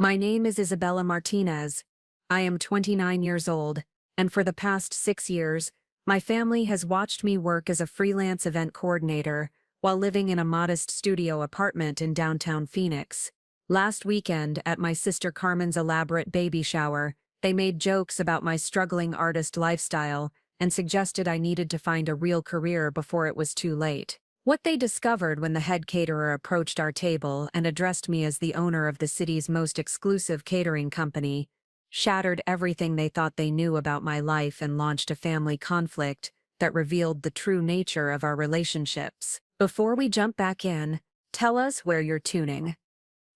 My name is Isabella Martinez. I am 29 years old, and for the past 6 years, my family has watched me work as a freelance event coordinator while living in a modest studio apartment in downtown Phoenix. Last weekend, at my sister Carmen's elaborate baby shower, they made jokes about my struggling artist lifestyle and suggested I needed to find a real career before it was too late. What they discovered when the head caterer approached our table and addressed me as the owner of the city's most exclusive catering company shattered everything they thought they knew about my life and launched a family conflict that revealed the true nature of our relationships. Before we jump back in, tell us where you're tuning.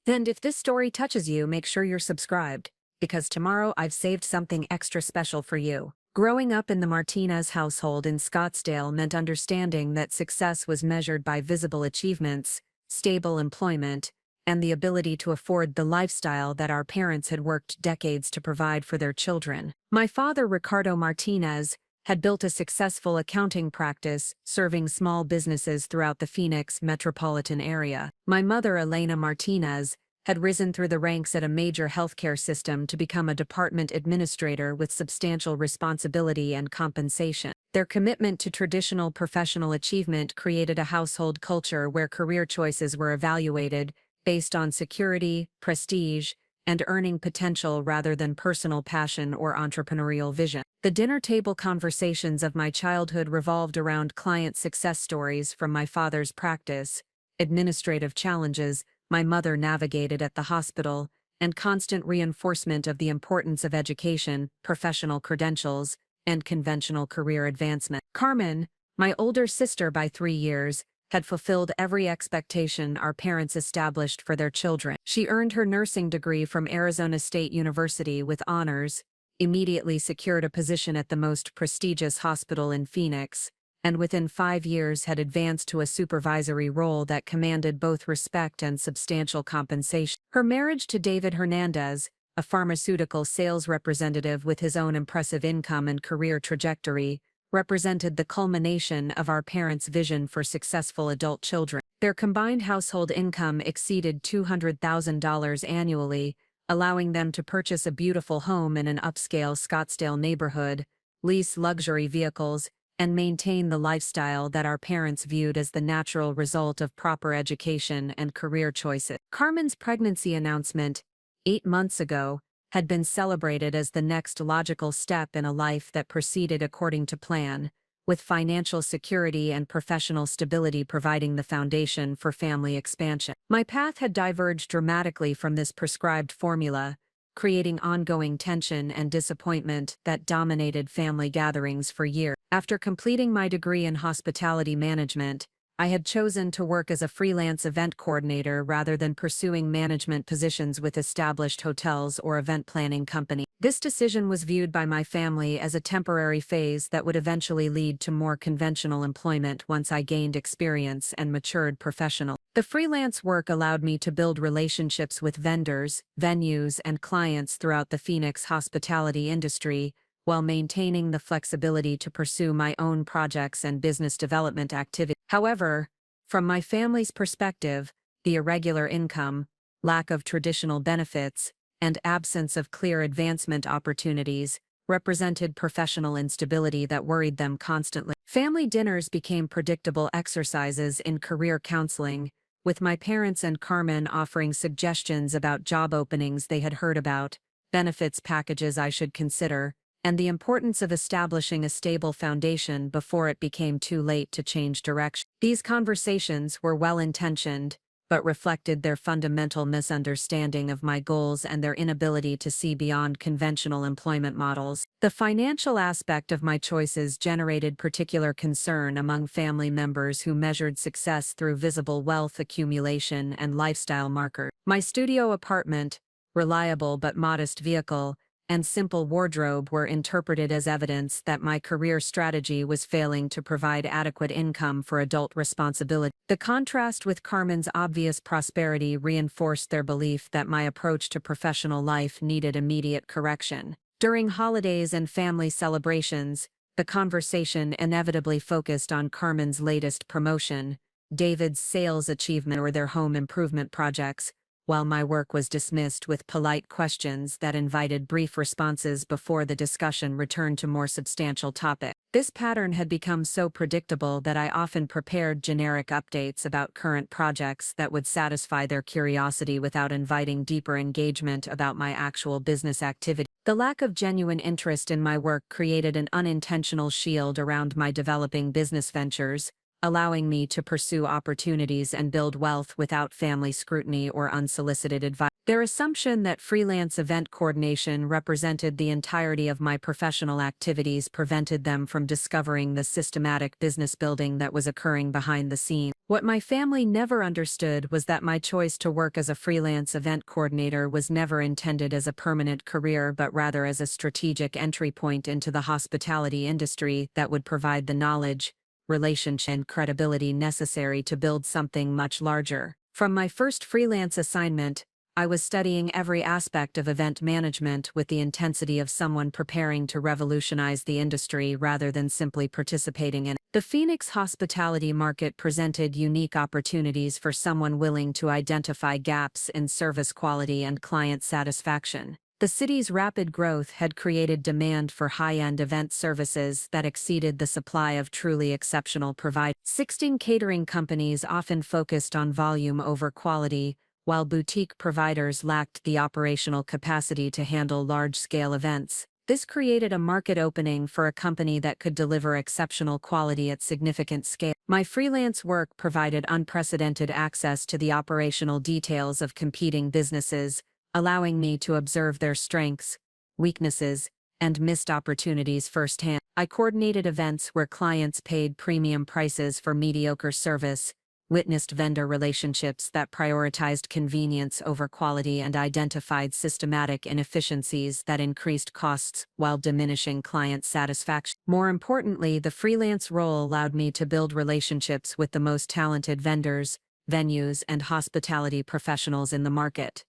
And if this story touches you, make sure you're subscribed, because tomorrow I've saved something extra special for you. Growing up in the Martinez household in Scottsdale meant understanding that success was measured by visible achievements, stable employment, and the ability to afford the lifestyle that our parents had worked decades to provide for their children. My father, Ricardo Martinez, had built a successful accounting practice serving small businesses throughout the Phoenix metropolitan area. My mother, Elena Martinez, had risen through the ranks at a major healthcare system to become a department administrator with substantial responsibility and compensation. Their commitment to traditional professional achievement created a household culture where career choices were evaluated based on security, prestige, and earning potential rather than personal passion or entrepreneurial vision. The dinner table conversations of my childhood revolved around client success stories from my father's practice, administrative challenges my mother navigated at the hospital, and constant reinforcement of the importance of education, professional credentials, and conventional career advancement. Carmen, my older sister by 3 years, had fulfilled every expectation our parents established for their children. She earned her nursing degree from Arizona State University with honors, immediately secured a position at the most prestigious hospital in Phoenix, and within 5 years had advanced to a supervisory role that commanded both respect and substantial compensation. Her marriage to David Hernandez, a pharmaceutical sales representative with his own impressive income and career trajectory, represented the culmination of our parents' vision for successful adult children. Their combined household income exceeded $200,000 annually, allowing them to purchase a beautiful home in an upscale Scottsdale neighborhood, lease luxury vehicles, and maintain the lifestyle that our parents viewed as the natural result of proper education and career choices. Carmen's pregnancy announcement, 8 months ago, had been celebrated as the next logical step in a life that proceeded according to plan, with financial security and professional stability providing the foundation for family expansion. My path had diverged dramatically from this prescribed formula, creating ongoing tension and disappointment that dominated family gatherings for years. After completing my degree in hospitality management, I had chosen to work as a freelance event coordinator rather than pursuing management positions with established hotels or event planning companies. This decision was viewed by my family as a temporary phase that would eventually lead to more conventional employment once I gained experience and matured professionally. The freelance work allowed me to build relationships with vendors, venues, and clients throughout the Phoenix hospitality industry, while maintaining the flexibility to pursue my own projects and business development activities. However, from my family's perspective, the irregular income, lack of traditional benefits, and absence of clear advancement opportunities represented professional instability that worried them constantly. Family dinners became predictable exercises in career counseling, with my parents and Carmen offering suggestions about job openings they had heard about, benefits packages I should consider, and the importance of establishing a stable foundation before it became too late to change direction. These conversations were well-intentioned, but reflected their fundamental misunderstanding of my goals and their inability to see beyond conventional employment models. The financial aspect of my choices generated particular concern among family members who measured success through visible wealth accumulation and lifestyle markers. My studio apartment, reliable but modest vehicle, and simple wardrobe were interpreted as evidence that my career strategy was failing to provide adequate income for adult responsibility. The contrast with Carmen's obvious prosperity reinforced their belief that my approach to professional life needed immediate correction. During holidays and family celebrations, the conversation inevitably focused on Carmen's latest promotion, David's sales achievement, or their home improvement projects, while my work was dismissed with polite questions that invited brief responses before the discussion returned to more substantial topics. This pattern had become so predictable that I often prepared generic updates about current projects that would satisfy their curiosity without inviting deeper engagement about my actual business activity. The lack of genuine interest in my work created an unintentional shield around my developing business ventures, allowing me to pursue opportunities and build wealth without family scrutiny or unsolicited advice. Their assumption that freelance event coordination represented the entirety of my professional activities prevented them from discovering the systematic business building that was occurring behind the scenes. What my family never understood was that my choice to work as a freelance event coordinator was never intended as a permanent career but rather as a strategic entry point into the hospitality industry that would provide the knowledge, relationship, and credibility necessary to build something much larger. From my first freelance assignment, I was studying every aspect of event management with the intensity of someone preparing to revolutionize the industry rather than simply participating in it. The Phoenix hospitality market presented unique opportunities for someone willing to identify gaps in service quality and client satisfaction. The city's rapid growth had created demand for high-end event services that exceeded the supply of truly exceptional providers. 16 catering companies often focused on volume over quality, while boutique providers lacked the operational capacity to handle large-scale events. This created a market opening for a company that could deliver exceptional quality at significant scale. My freelance work provided unprecedented access to the operational details of competing businesses, allowing me to observe their strengths, weaknesses, and missed opportunities firsthand. I coordinated events where clients paid premium prices for mediocre service, witnessed vendor relationships that prioritized convenience over quality, and identified systematic inefficiencies that increased costs while diminishing client satisfaction. More importantly, the freelance role allowed me to build relationships with the most talented vendors, venues, and hospitality professionals in the market.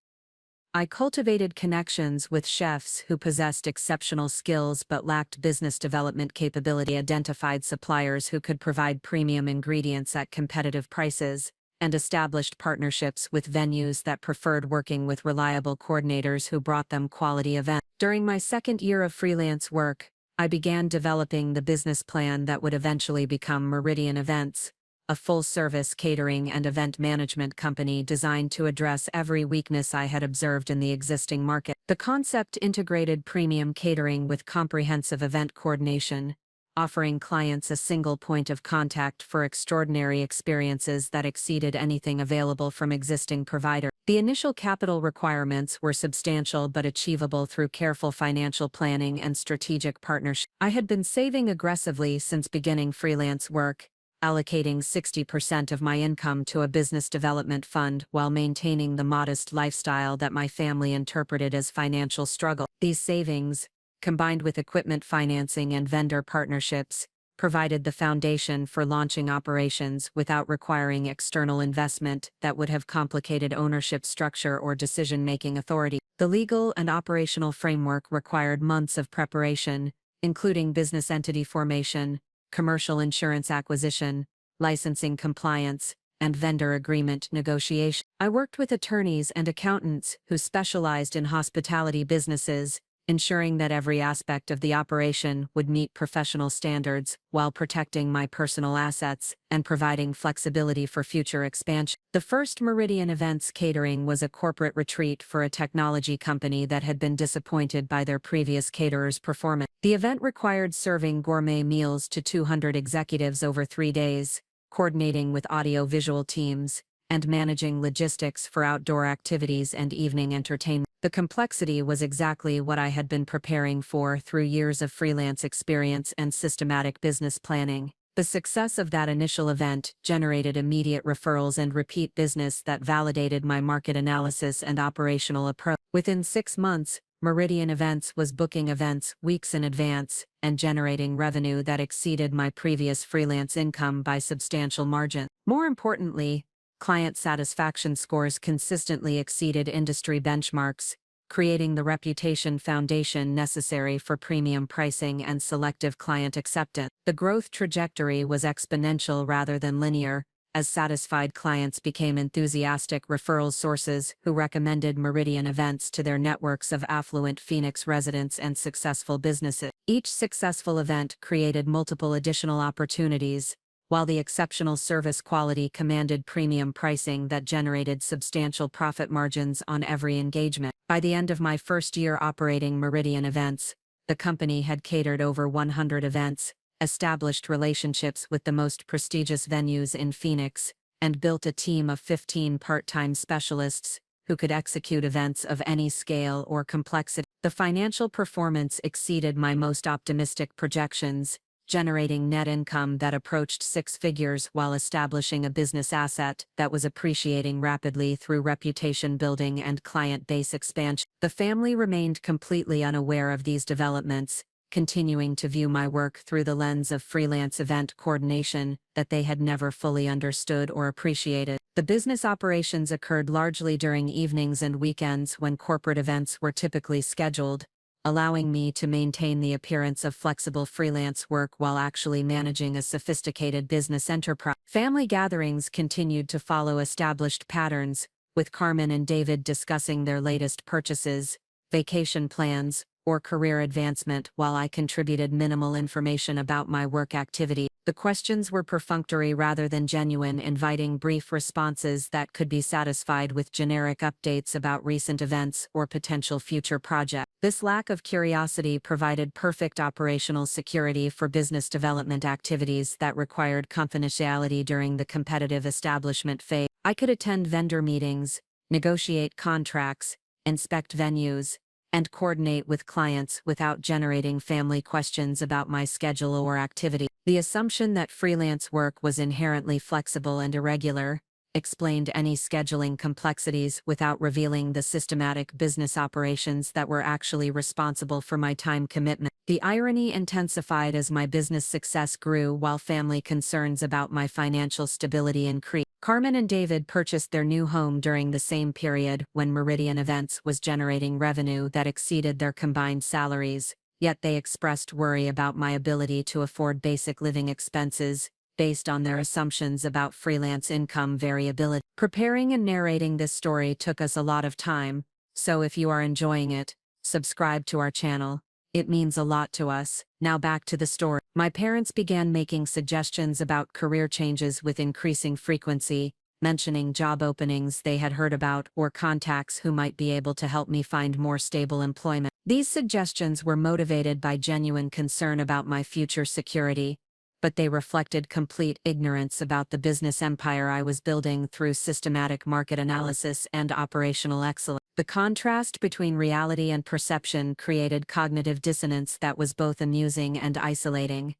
I cultivated connections with chefs who possessed exceptional skills but lacked business development capability, identified suppliers who could provide premium ingredients at competitive prices, and established partnerships with venues that preferred working with reliable coordinators who brought them quality events. During my second year of freelance work, I began developing the business plan that would eventually become Meridian Events, a full-service catering and event management company designed to address every weakness I had observed in the existing market. The concept integrated premium catering with comprehensive event coordination, offering clients a single point of contact for extraordinary experiences that exceeded anything available from existing providers. The initial capital requirements were substantial but achievable through careful financial planning and strategic partnerships. I had been saving aggressively since beginning freelance work, allocating 60% of my income to a business development fund while maintaining the modest lifestyle that my family interpreted as financial struggle. These savings, combined with equipment financing and vendor partnerships, provided the foundation for launching operations without requiring external investment that would have complicated ownership structure or decision-making authority. The legal and operational framework required months of preparation, including business entity formation, commercial insurance acquisition, licensing compliance, and vendor agreement negotiation. I worked with attorneys and accountants who specialized in hospitality businesses, ensuring that every aspect of the operation would meet professional standards while protecting my personal assets and providing flexibility for future expansion. The first Meridian Events Catering was a corporate retreat for a technology company that had been disappointed by their previous caterer's performance. The event required serving gourmet meals to 200 executives over 3 days, coordinating with audio-visual teams, and managing logistics for outdoor activities and evening entertainment. The complexity was exactly what I had been preparing for through years of freelance experience and systematic business planning. The success of that initial event generated immediate referrals and repeat business that validated my market analysis and operational approach. Within 6 months, Meridian Events was booking events weeks in advance and generating revenue that exceeded my previous freelance income by substantial margins. More importantly, client satisfaction scores consistently exceeded industry benchmarks, creating the reputation foundation necessary for premium pricing and selective client acceptance. The growth trajectory was exponential rather than linear, as satisfied clients became enthusiastic referral sources who recommended Meridian events to their networks of affluent Phoenix residents and successful businesses. Each successful event created multiple additional opportunities, while the exceptional service quality commanded premium pricing that generated substantial profit margins on every engagement. By the end of my first year operating Meridian events, the company had catered over 100 events, established relationships with the most prestigious venues in Phoenix, and built a team of 15 part-time specialists who could execute events of any scale or complexity. The financial performance exceeded my most optimistic projections, generating net income that approached six figures while establishing a business asset that was appreciating rapidly through reputation building and client base expansion. The family remained completely unaware of these developments, continuing to view my work through the lens of freelance event coordination that they had never fully understood or appreciated. The business operations occurred largely during evenings and weekends when corporate events were typically scheduled, allowing me to maintain the appearance of flexible freelance work while actually managing a sophisticated business enterprise. Family gatherings continued to follow established patterns, with Carmen and David discussing their latest purchases, vacation plans, or career advancement while I contributed minimal information about my work activity. The questions were perfunctory rather than genuine, inviting brief responses that could be satisfied with generic updates about recent events or potential future projects. This lack of curiosity provided perfect operational security for business development activities that required confidentiality during the competitive establishment phase. I could attend vendor meetings, negotiate contracts, inspect venues, and coordinate with clients without generating family questions about my schedule or activity. The assumption that freelance work was inherently flexible and irregular explained any scheduling complexities without revealing the systematic business operations that were actually responsible for my time commitment. The irony intensified as my business success grew while family concerns about my financial stability increased. Carmen and David purchased their new home during the same period when Meridian Events was generating revenue that exceeded their combined salaries, yet they expressed worry about my ability to afford basic living expenses, based on their assumptions about freelance income variability. Preparing and narrating this story took us a lot of time, so if you are enjoying it, subscribe to our channel. It means a lot to us. Now back to the story. My parents began making suggestions about career changes with increasing frequency, mentioning job openings they had heard about or contacts who might be able to help me find more stable employment. These suggestions were motivated by genuine concern about my future security, but they reflected complete ignorance about the business empire I was building through systematic market analysis and operational excellence. The contrast between reality and perception created cognitive dissonance that was both amusing and isolating.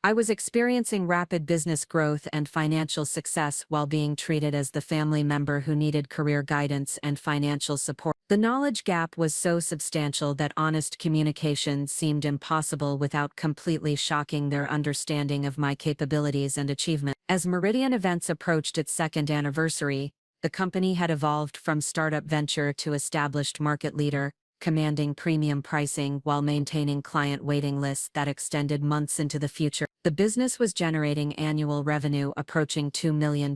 I was experiencing rapid business growth and financial success while being treated as the family member who needed career guidance and financial support. The knowledge gap was so substantial that honest communication seemed impossible without completely shocking their understanding of my capabilities and achievement. As Meridian Events approached its second anniversary, the company had evolved from startup venture to established market leader, commanding premium pricing while maintaining client waiting lists that extended months into the future. The business was generating annual revenue approaching $2 million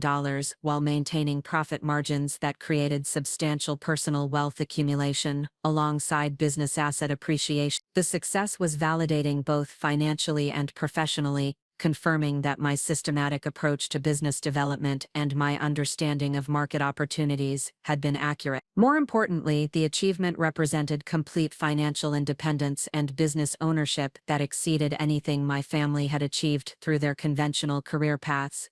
while maintaining profit margins that created substantial personal wealth accumulation, alongside business asset appreciation. The success was validating both financially and professionally, confirming that my systematic approach to business development and my understanding of market opportunities had been accurate. More importantly, the achievement represented complete financial independence and business ownership that exceeded anything my family had achieved through their conventional career paths.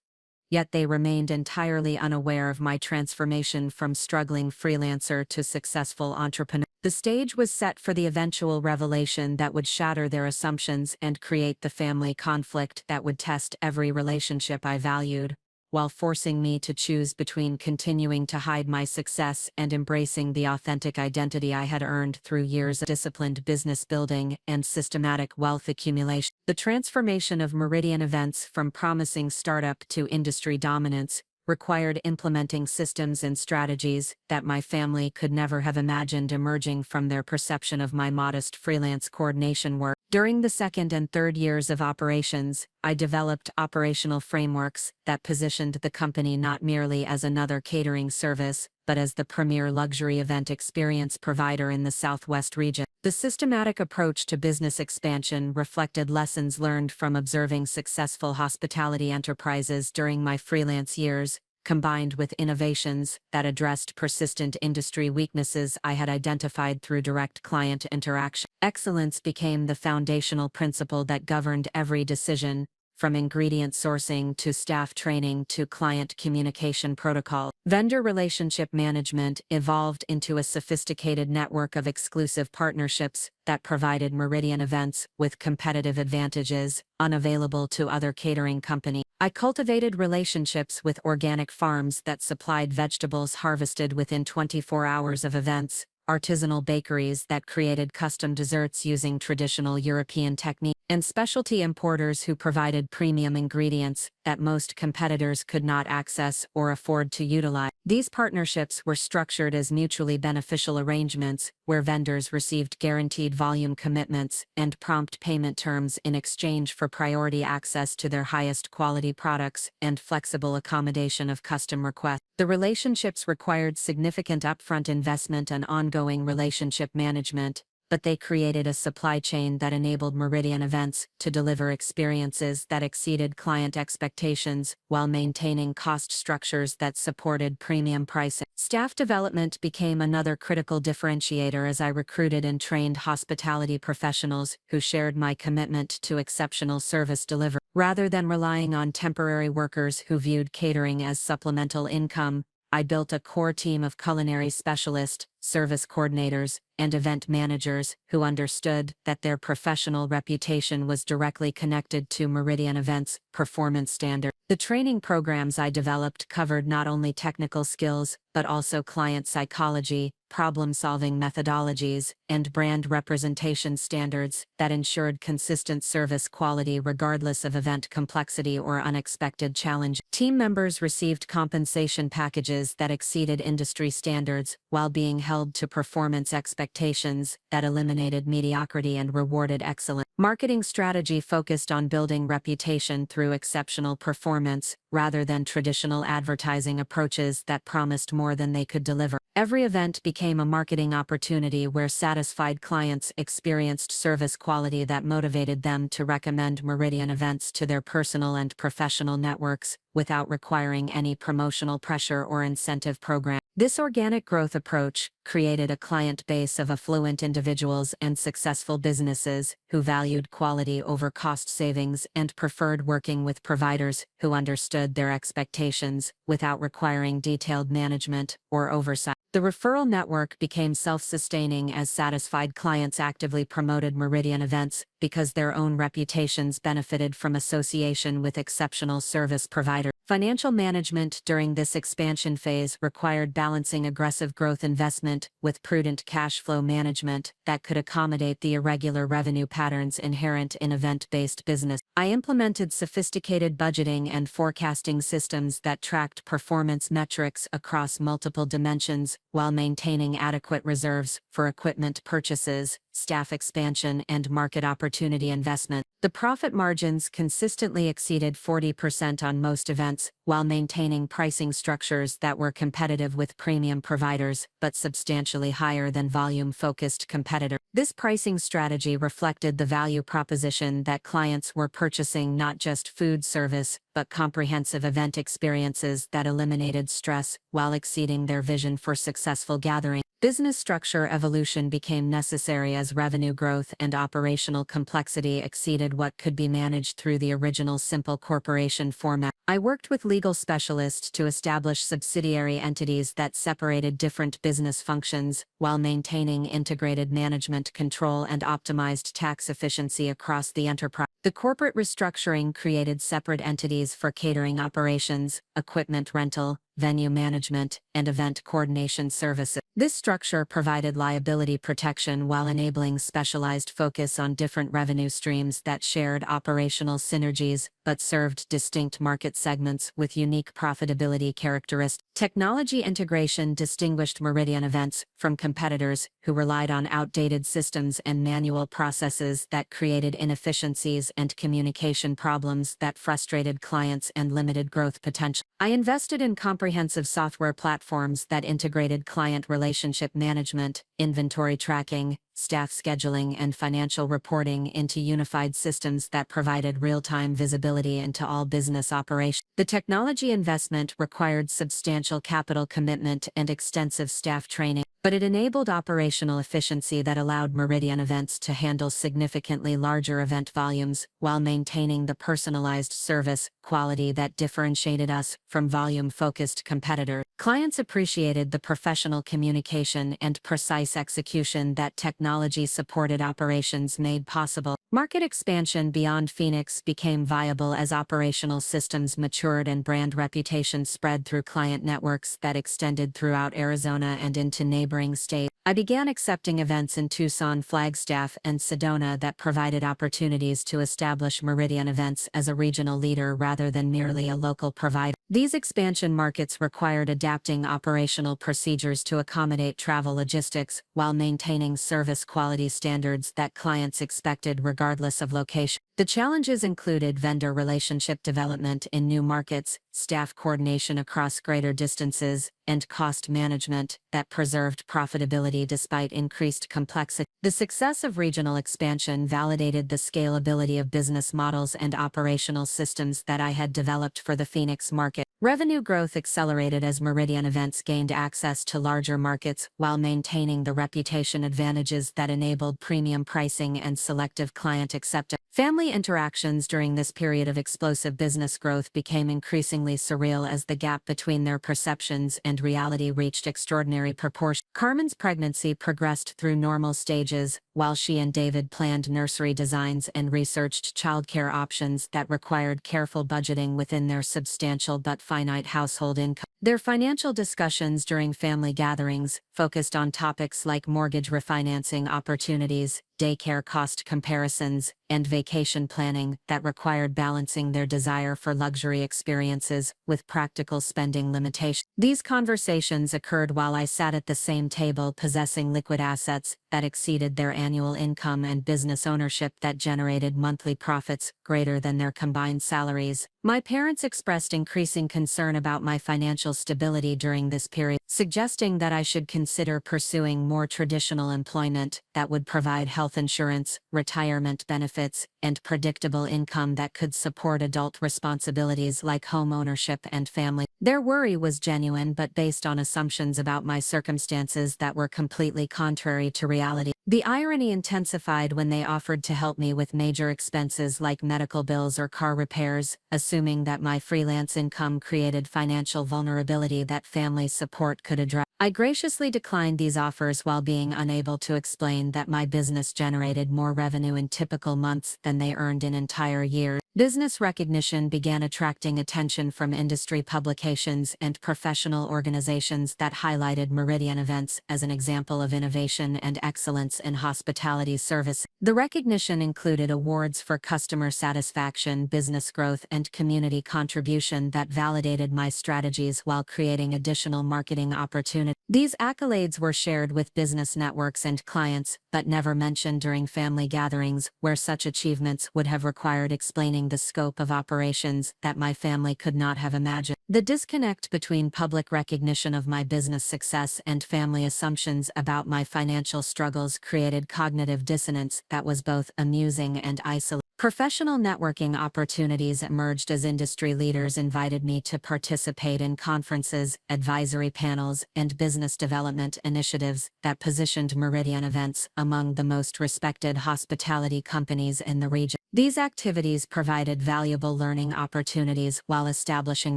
Yet they remained entirely unaware of my transformation from struggling freelancer to successful entrepreneur. The stage was set for the eventual revelation that would shatter their assumptions and create the family conflict that would test every relationship I valued, while forcing me to choose between continuing to hide my success and embracing the authentic identity I had earned through years of disciplined business building and systematic wealth accumulation. The transformation of Meridian Events from promising startup to industry dominance required implementing systems and strategies that my family could never have imagined emerging from their perception of my modest freelance coordination work. During the second and third years of operations, I developed operational frameworks that positioned the company not merely as another catering service, but as the premier luxury event experience provider in the Southwest region. The systematic approach to business expansion reflected lessons learned from observing successful hospitality enterprises during my freelance years, combined with innovations that addressed persistent industry weaknesses I had identified through direct client interaction. Excellence became the foundational principle that governed every decision, from ingredient sourcing to staff training to client communication protocol. Vendor relationship management evolved into a sophisticated network of exclusive partnerships that provided Meridian Events with competitive advantages unavailable to other catering companies. I cultivated relationships with organic farms that supplied vegetables harvested within 24 hours of events, artisanal bakeries that created custom desserts using traditional European techniques, and specialty importers who provided premium ingredients that most competitors could not access or afford to utilize. These partnerships were structured as mutually beneficial arrangements, where vendors received guaranteed volume commitments and prompt payment terms in exchange for priority access to their highest quality products and flexible accommodation of custom requests. The relationships required significant upfront investment and ongoing relationship management, but they created a supply chain that enabled Meridian Events to deliver experiences that exceeded client expectations while maintaining cost structures that supported premium pricing. Staff development became another critical differentiator as I recruited and trained hospitality professionals who shared my commitment to exceptional service delivery. Rather than relying on temporary workers who viewed catering as supplemental income, I built a core team of culinary specialists, service coordinators, and event managers who understood that their professional reputation was directly connected to Meridian Events' performance standards. The training programs I developed covered not only technical skills, but also client psychology, problem-solving methodologies, and brand representation standards that ensured consistent service quality regardless of event complexity or unexpected challenge. Team members received compensation packages that exceeded industry standards while being held to performance expectations that eliminated mediocrity and rewarded excellence. Marketing strategy focused on building reputation through exceptional performance, rather than traditional advertising approaches that promised more than they could deliver. Every event became a marketing opportunity where satisfied clients experienced service quality that motivated them to recommend Meridian Events to their personal and professional networks, without requiring any promotional pressure or incentive program. This organic growth approach created a client base of affluent individuals and successful businesses who valued quality over cost savings and preferred working with providers who understood their expectations without requiring detailed management or oversight. The referral network became self-sustaining as satisfied clients actively promoted Meridian Events because their own reputations benefited from association with exceptional service providers. Financial management during this expansion phase required balancing aggressive growth investment with prudent cash flow management that could accommodate the irregular revenue patterns inherent in event-based business. I implemented sophisticated budgeting and forecasting systems that tracked performance metrics across multiple dimensions while maintaining adequate reserves for equipment purchases, staff expansion, and market opportunity investment. The profit margins consistently exceeded 40% on most events, while maintaining pricing structures that were competitive with premium providers, but substantially higher than volume-focused competitors. This pricing strategy reflected the value proposition that clients were purchasing not just food service, but comprehensive event experiences that eliminated stress while exceeding their vision for successful gathering. Business structure evolution became necessary as revenue growth and operational complexity exceeded what could be managed through the original simple corporation format. I worked with legal specialists to establish subsidiary entities that separated different business functions while maintaining integrated management control and optimized tax efficiency across the enterprise. The corporate restructuring created separate entities for catering operations, equipment rental, venue management, and event coordination services. This structure provided liability protection while enabling specialized focus on different revenue streams that shared operational synergies but served distinct market segments with unique profitability characteristics. Technology integration distinguished Meridian Events from competitors who relied on outdated systems and manual processes that created inefficiencies and communication problems that frustrated clients and limited growth potential. I invested in comprehensive software platforms that integrated client relationship management, inventory tracking, staff scheduling, and financial reporting into unified systems that provided real-time visibility into all business operations. The technology investment required substantial capital commitment and extensive staff training, but it enabled operational efficiency that allowed Meridian Events to handle significantly larger event volumes while maintaining the personalized service quality that differentiated us from volume-focused competitors. Clients appreciated the professional communication and precise execution that technology-supported operations made possible. Market expansion beyond Phoenix became viable as operational systems matured and brand reputation spread through client networks that extended throughout Arizona and into neighboring states. I began accepting events in Tucson, Flagstaff, and Sedona that provided opportunities to establish Meridian Events as a regional leader rather than merely a local provider. These expansion markets required adapting operational procedures to accommodate travel logistics while maintaining service quality standards that clients expected regardless of location. The challenges included vendor relationship development in new markets, staff coordination across greater distances, and cost management that preserved profitability despite increased complexity. The success of regional expansion validated the scalability of business models and operational systems that I had developed for the Phoenix market. Revenue growth accelerated as Meridian Events gained access to larger markets while maintaining the reputation advantages that enabled premium pricing and selective client acceptance. Family interactions during this period of explosive business growth became increasingly surreal as the gap between their perceptions and reality reached extraordinary proportions. Carmen's pregnancy progressed through normal stages, while she and David planned nursery designs and researched childcare options that required careful budgeting within their substantial but finite household income. Their financial discussions during family gatherings focused on topics like mortgage refinancing opportunities, daycare cost comparisons, and vacation planning that required balancing their desire for luxury experiences with practical spending limitations. These conversations occurred while I sat at the same table possessing liquid assets that exceeded their annual income and business ownership that generated monthly profits greater than their combined salaries. My parents expressed increasing concern about my financial stability during this period, suggesting that I should consider pursuing more traditional employment that would provide health insurance, retirement benefits, and predictable income that could support adult responsibilities like home ownership and family. Their worry was genuine but based on assumptions about my circumstances that were completely contrary to reality. The irony intensified when they offered to help me with major expenses like medical bills or car repairs, assuming that my freelance income created financial vulnerability that family support could address. I graciously declined these offers while being unable to explain that my business generated more revenue in typical months than they earned in entire years. Business recognition began attracting attention from industry publications and professional organizations that highlighted Meridian Events as an example of innovation and excellence in hospitality service. The recognition included awards for customer satisfaction, business growth, and community contribution that validated my strategies while creating additional marketing opportunities. These accolades were shared with business networks and clients, but never mentioned during family gatherings, where such achievements would have required explaining the scope of operations that my family could not have imagined. The disconnect between public recognition of my business success and family assumptions about my financial struggles created cognitive dissonance that was both amusing and isolating. Professional networking opportunities emerged as industry leaders invited me to participate in conferences, advisory panels, and business development initiatives that positioned Meridian Events among the most respected hospitality companies in the region. These activities provided valuable learning opportunities while establishing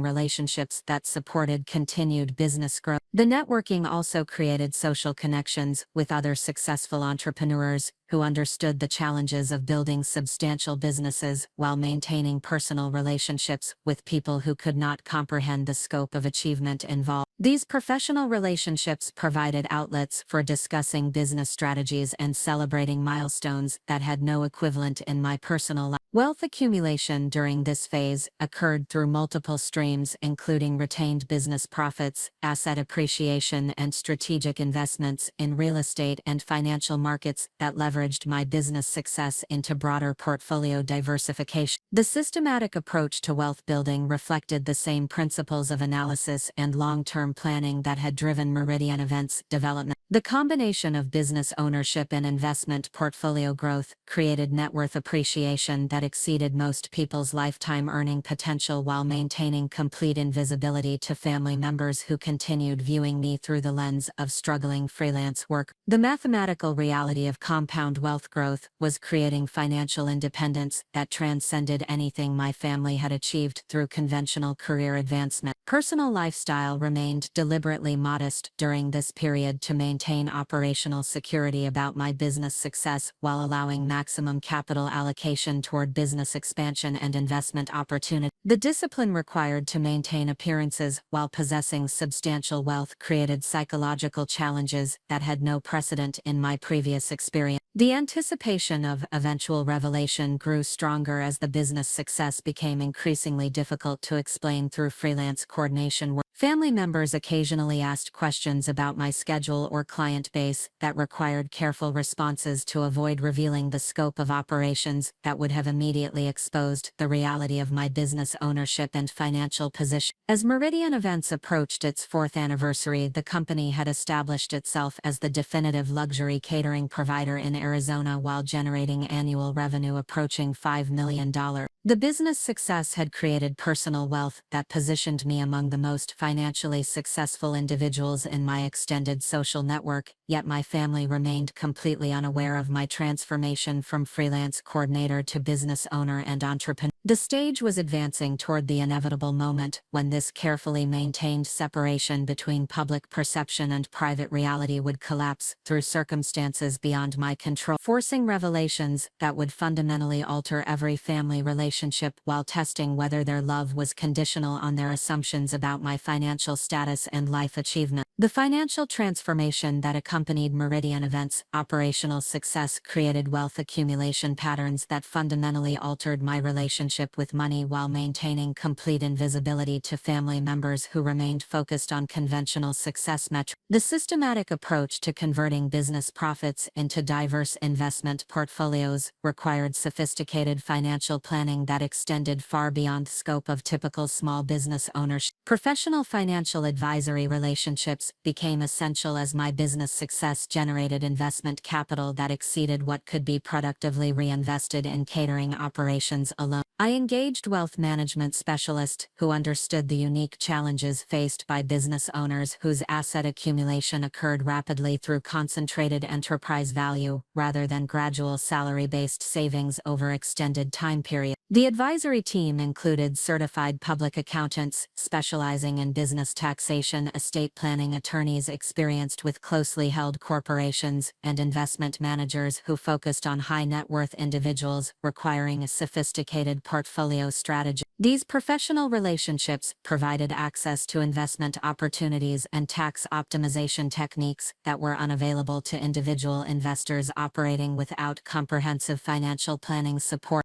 relationships that supported continued business growth. The networking also created social connections with other successful entrepreneurs who understood the challenges of building substantial businesses while maintaining personal relationships with people who could not comprehend the scope of achievement involved. These professional relationships provided outlets for discussing business strategies and celebrating milestones that had no equivalent in my personal life. Wealth accumulation during this phase occurred through multiple streams, including retained business profits, asset appreciation, and strategic investments in real estate and financial markets that leveraged my business success into broader portfolio diversification. The systematic approach to wealth building reflected the same principles of analysis and long-term planning that had driven Meridian Events' development. The combination of business ownership and investment portfolio growth created net worth appreciation that exceeded most people's lifetime earning potential while maintaining complete invisibility to family members who continued viewing me through the lens of struggling freelance work. The mathematical reality of compound wealth growth was creating financial independence that transcended anything my family had achieved through conventional career advancement. Personal lifestyle remained deliberately modest during this period to maintain operational security about my business success while allowing maximum capital allocation toward business expansion and investment opportunity. The discipline required to maintain appearances while possessing substantial wealth created psychological challenges that had no precedent in my previous experience. The anticipation of eventual revelation grew stronger as the business success became increasingly difficult to explain through freelance coordination work. Family members occasionally asked questions about my schedule or client base that required careful responses to avoid revealing the scope of operations that would have immediately exposed the reality of my business ownership and financial position. As Meridian Events approached its 4th anniversary, the company had established itself as the definitive luxury catering provider in Arizona while generating annual revenue approaching $5 million. The business success had created personal wealth that positioned me among the most financially successful individuals in my extended social network, yet my family remained completely unaware of my transformation from freelance coordinator to business owner and entrepreneur. The stage was advancing toward the inevitable moment when this carefully maintained separation between public perception and private reality would collapse through circumstances beyond my control, forcing revelations that would fundamentally alter every family relationship while testing whether their love was conditional on their assumptions about my financial status and life achievement. The financial transformation that accompanied Meridian Events' operational success created wealth accumulation patterns that fundamentally altered my relationship with money while maintaining complete invisibility to family members who remained focused on conventional success metrics. The systematic approach to converting business profits into diverse investment portfolios required sophisticated financial planning that extended far beyond the scope of typical small business ownership. Professional financial advisory relationships became essential as my business success generated investment capital that exceeded what could be productively reinvested in catering operations alone. I engaged wealth management specialists who understood the unique challenges faced by business owners whose asset accumulation occurred rapidly through concentrated enterprise value rather than gradual salary-based savings over extended time periods. The advisory team included certified public accountants specializing in business taxation, estate planning attorneys experienced with closely held corporations, and investment managers who focused on high net worth individuals requiring a sophisticated portfolio strategy. These professional relationships provided access to investment opportunities and tax optimization techniques that were unavailable to individual investors operating without comprehensive financial planning support.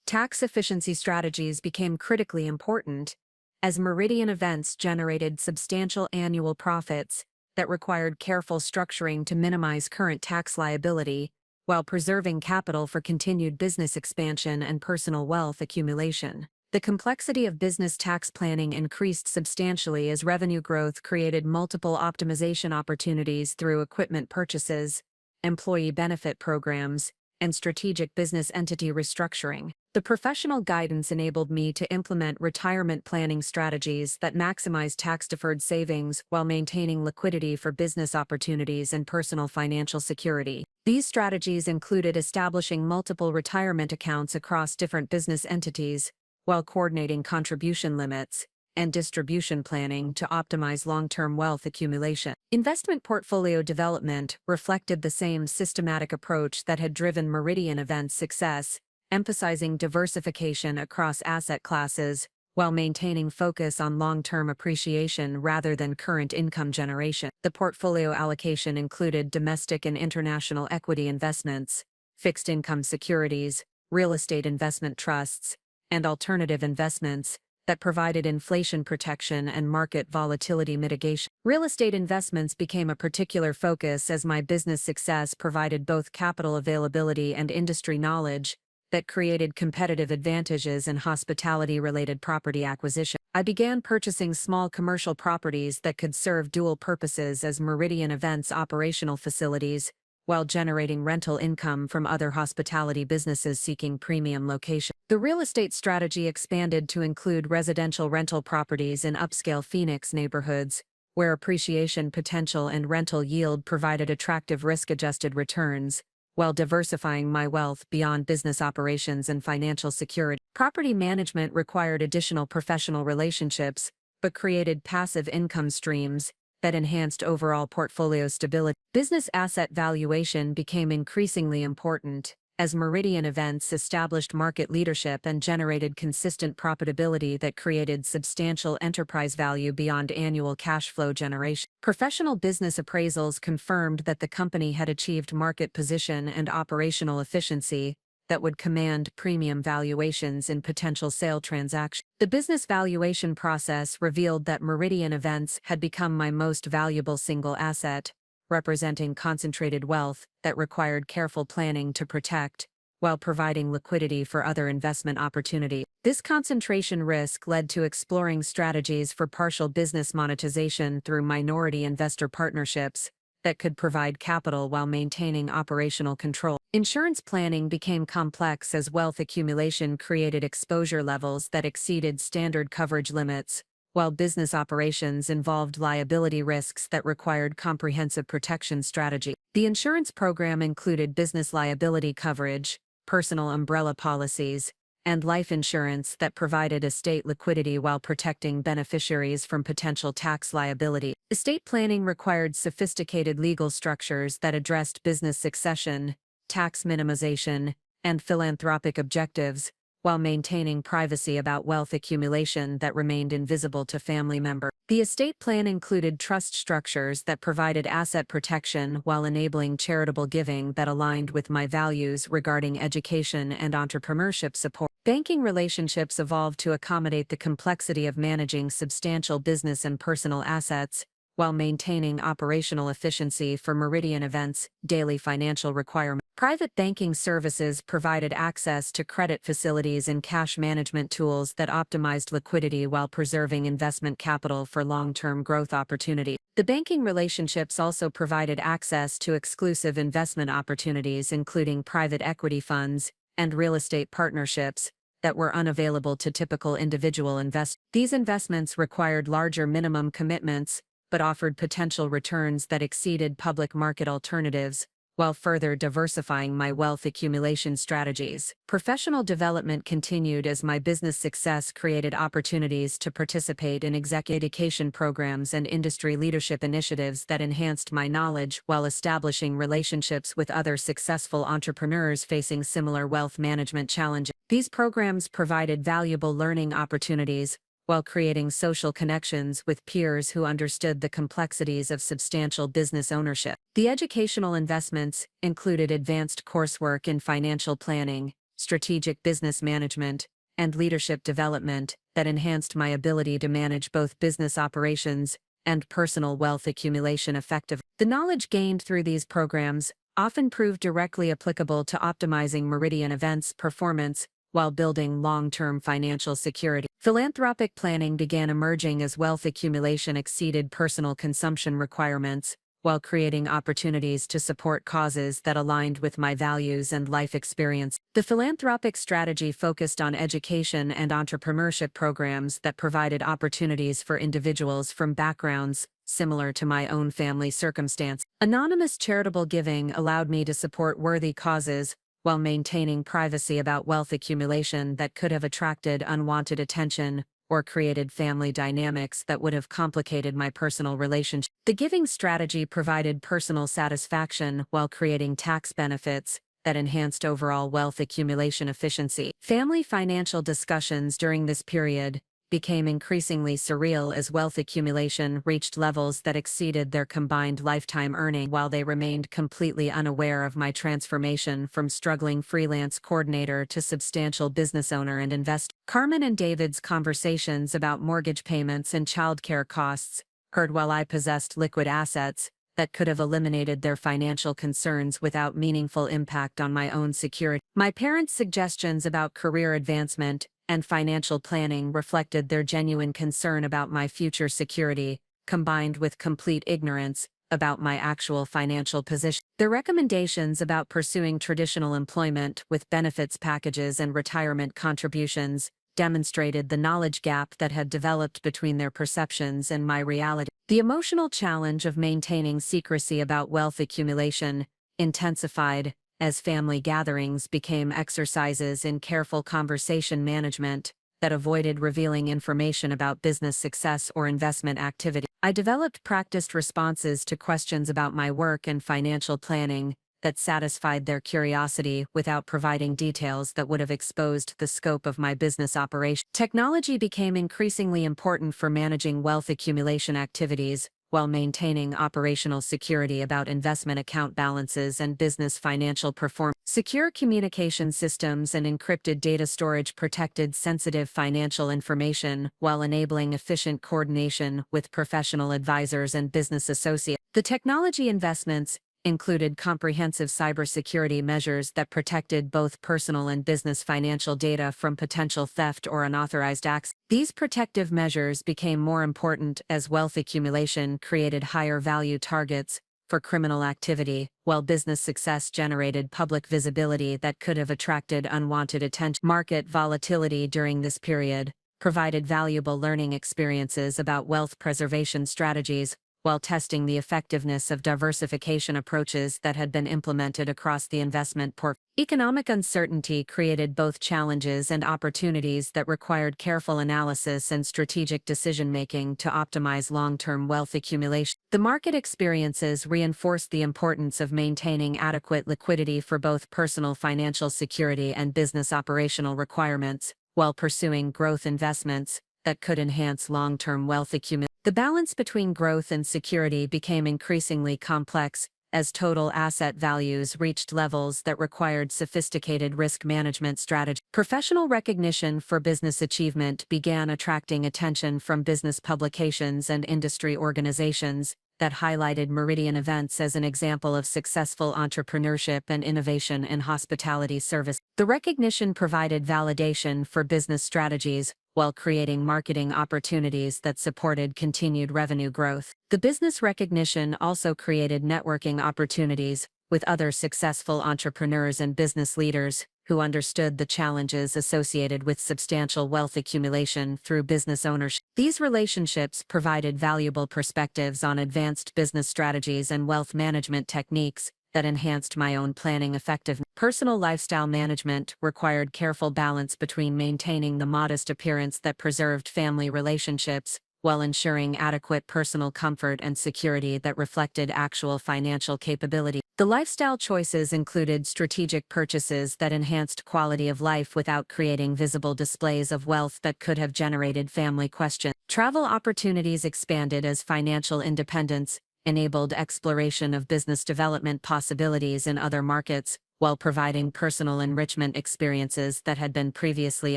Tax efficiency strategies became critically important as Meridian Events generated substantial annual profits that required careful structuring to minimize current tax liability while preserving capital for continued business expansion and personal wealth accumulation. The complexity of business tax planning increased substantially as revenue growth created multiple optimization opportunities through equipment purchases, employee benefit programs, and strategic business entity restructuring. The professional guidance enabled me to implement retirement planning strategies that maximize tax-deferred savings while maintaining liquidity for business opportunities and personal financial security. These strategies included establishing multiple retirement accounts across different business entities, while coordinating contribution limits, and distribution planning to optimize long-term wealth accumulation. Investment portfolio development reflected the same systematic approach that had driven Meridian Events' success, emphasizing diversification across asset classes while maintaining focus on long-term appreciation rather than current income generation. The portfolio allocation included domestic and international equity investments, fixed income securities, real estate investment trusts, and alternative investments that provided inflation protection and market volatility mitigation. Real estate investments became a particular focus as my business success provided both capital availability and industry knowledge that created competitive advantages in hospitality-related property acquisition. I began purchasing small commercial properties that could serve dual purposes as Meridian Events operational facilities, while generating rental income from other hospitality businesses seeking premium location. The real estate strategy expanded to include residential rental properties in upscale Phoenix neighborhoods, where appreciation potential and rental yield provided attractive risk-adjusted returns, while diversifying my wealth beyond business operations and financial security. Property management required additional professional relationships, but created passive income streams that enhanced overall portfolio stability. Business asset valuation became increasingly important as Meridian Events established market leadership and generated consistent profitability that created substantial enterprise value beyond annual cash flow generation. Professional business appraisals confirmed that the company had achieved market position and operational efficiency that would command premium valuations in potential sale transactions. The business valuation process revealed that Meridian Events had become my most valuable single asset, representing concentrated wealth that required careful planning to protect, while providing liquidity for other investment opportunities. This concentration risk led to exploring strategies for partial business monetization through minority investor partnerships that could provide capital while maintaining operational control. Insurance planning became complex as wealth accumulation created exposure levels that exceeded standard coverage limits, while business operations involved liability risks that required comprehensive protection strategy. The insurance program included business liability coverage, personal umbrella policies, and life insurance that provided estate liquidity while protecting beneficiaries from potential tax liability. Estate planning required sophisticated legal structures that addressed business succession, tax minimization, and philanthropic objectives, while maintaining privacy about wealth accumulation that remained invisible to family members. The estate plan included trust structures that provided asset protection while enabling charitable giving that aligned with my values regarding education and entrepreneurship support. Banking relationships evolved to accommodate the complexity of managing substantial business and personal assets, while maintaining operational efficiency for Meridian Events' daily financial requirements. Private banking services provided access to credit facilities and cash management tools that optimized liquidity while preserving investment capital for long-term growth opportunities. The banking relationships also provided access to exclusive investment opportunities including private equity funds and real estate partnerships that were unavailable to typical individual investors. These investments required larger minimum commitments, but offered potential returns that exceeded public market alternatives, while further diversifying my wealth accumulation strategies. Professional development continued as my business success created opportunities to participate in executive education programs and industry leadership initiatives that enhanced my knowledge while establishing relationships with other successful entrepreneurs facing similar wealth management challenges. These programs provided valuable learning opportunities, while creating social connections with peers who understood the complexities of substantial business ownership. The educational investments included advanced coursework in financial planning, strategic business management, and leadership development that enhanced my ability to manage both business operations and personal wealth accumulation effectively. The knowledge gained through these programs often proved directly applicable to optimizing Meridian Events' performance while building long-term financial security. Philanthropic planning began emerging as wealth accumulation exceeded personal consumption requirements, while creating opportunities to support causes that aligned with my values and life experience. The philanthropic strategy focused on education and entrepreneurship programs that provided opportunities for individuals from backgrounds similar to my own family circumstance. Anonymous charitable giving allowed me to support worthy causes while maintaining privacy about wealth accumulation that could have attracted unwanted attention or created family dynamics that would have complicated my personal relationship. The giving strategy provided personal satisfaction while creating tax benefits that enhanced overall wealth accumulation efficiency. Family financial discussions during this period became increasingly surreal as wealth accumulation reached levels that exceeded their combined lifetime earning, while they remained completely unaware of my transformation from struggling freelance coordinator to substantial business owner and investor. Carmen and David's conversations about mortgage payments and childcare costs, heard while I possessed liquid assets that could have eliminated their financial concerns without meaningful impact on my own security. My parents' suggestions about career advancement and financial planning reflected their genuine concern about my future security, combined with complete ignorance about my actual financial position. Their recommendations about pursuing traditional employment with benefits packages and retirement contributions demonstrated the knowledge gap that had developed between their perceptions and my reality. The emotional challenge of maintaining secrecy about wealth accumulation intensified as family gatherings became exercises in careful conversation management that avoided revealing information about business success or investment activity. I developed practiced responses to questions about my work and financial planning that satisfied their curiosity without providing details that would have exposed the scope of my business operation. Technology became increasingly important for managing wealth accumulation activities, while maintaining operational security about investment account balances and business financial performance. Secure communication systems and encrypted data storage protected sensitive financial information while enabling efficient coordination with professional advisors and business associates. The technology investments included comprehensive cybersecurity measures that protected both personal and business financial data from potential theft or unauthorized access. These protective measures became more important as wealth accumulation created higher value targets for criminal activity, while business success generated public visibility that could have attracted unwanted attention. Market volatility during this period provided valuable learning experiences about wealth preservation strategies, while testing the effectiveness of diversification approaches that had been implemented across the investment portfolio. Economic uncertainty created both challenges and opportunities that required careful analysis and strategic decision-making to optimize long-term wealth accumulation. The market experiences reinforced the importance of maintaining adequate liquidity for both personal financial security and business operational requirements, while pursuing growth investments that could enhance long-term wealth accumulation. The balance between growth and security became increasingly complex as total asset values reached levels that required sophisticated risk management strategies. Professional recognition for business achievement began attracting attention from business publications and industry organizations that highlighted Meridian events as an example of successful entrepreneurship and innovation in hospitality service. The recognition provided validation for business strategies, while creating marketing opportunities that supported continued revenue growth. The business recognition also created networking opportunities with other successful entrepreneurs and business leaders who understood the challenges associated with substantial wealth accumulation through business ownership. These relationships provided valuable perspectives on advanced business strategies and wealth management techniques that enhanced my own planning effectiveness. Personal lifestyle management required careful balance between maintaining the modest appearance that preserved family relationships, while ensuring adequate personal comfort and security that reflected actual financial capability. The lifestyle choices included strategic purchases that enhanced quality of life without creating visible displays of wealth that could have generated family questions. Travel opportunities expanded as financial independence enabled exploration of business development possibilities in other markets, while providing personal enrichment experiences that had been previously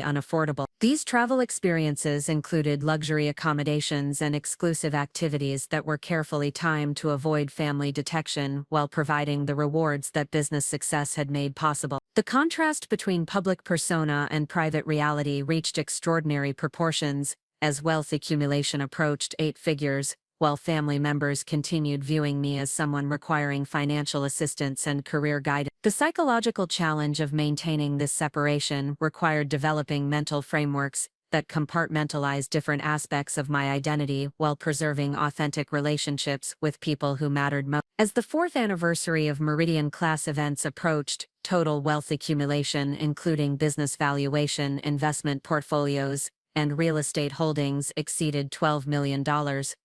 unaffordable. These travel experiences included luxury accommodations and exclusive activities that were carefully timed to avoid family detection, while providing the rewards that business success had made possible. The contrast between public persona and private reality reached extraordinary proportions as wealth accumulation approached 8 figures, while family members continued viewing me as someone requiring financial assistance and career guidance. The psychological challenge of maintaining this separation required developing mental frameworks that compartmentalize different aspects of my identity while preserving authentic relationships with people who mattered most. As the 4th anniversary of Meridian class events approached, total wealth accumulation, including business valuation, investment portfolios, and real estate holdings exceeded $12 million,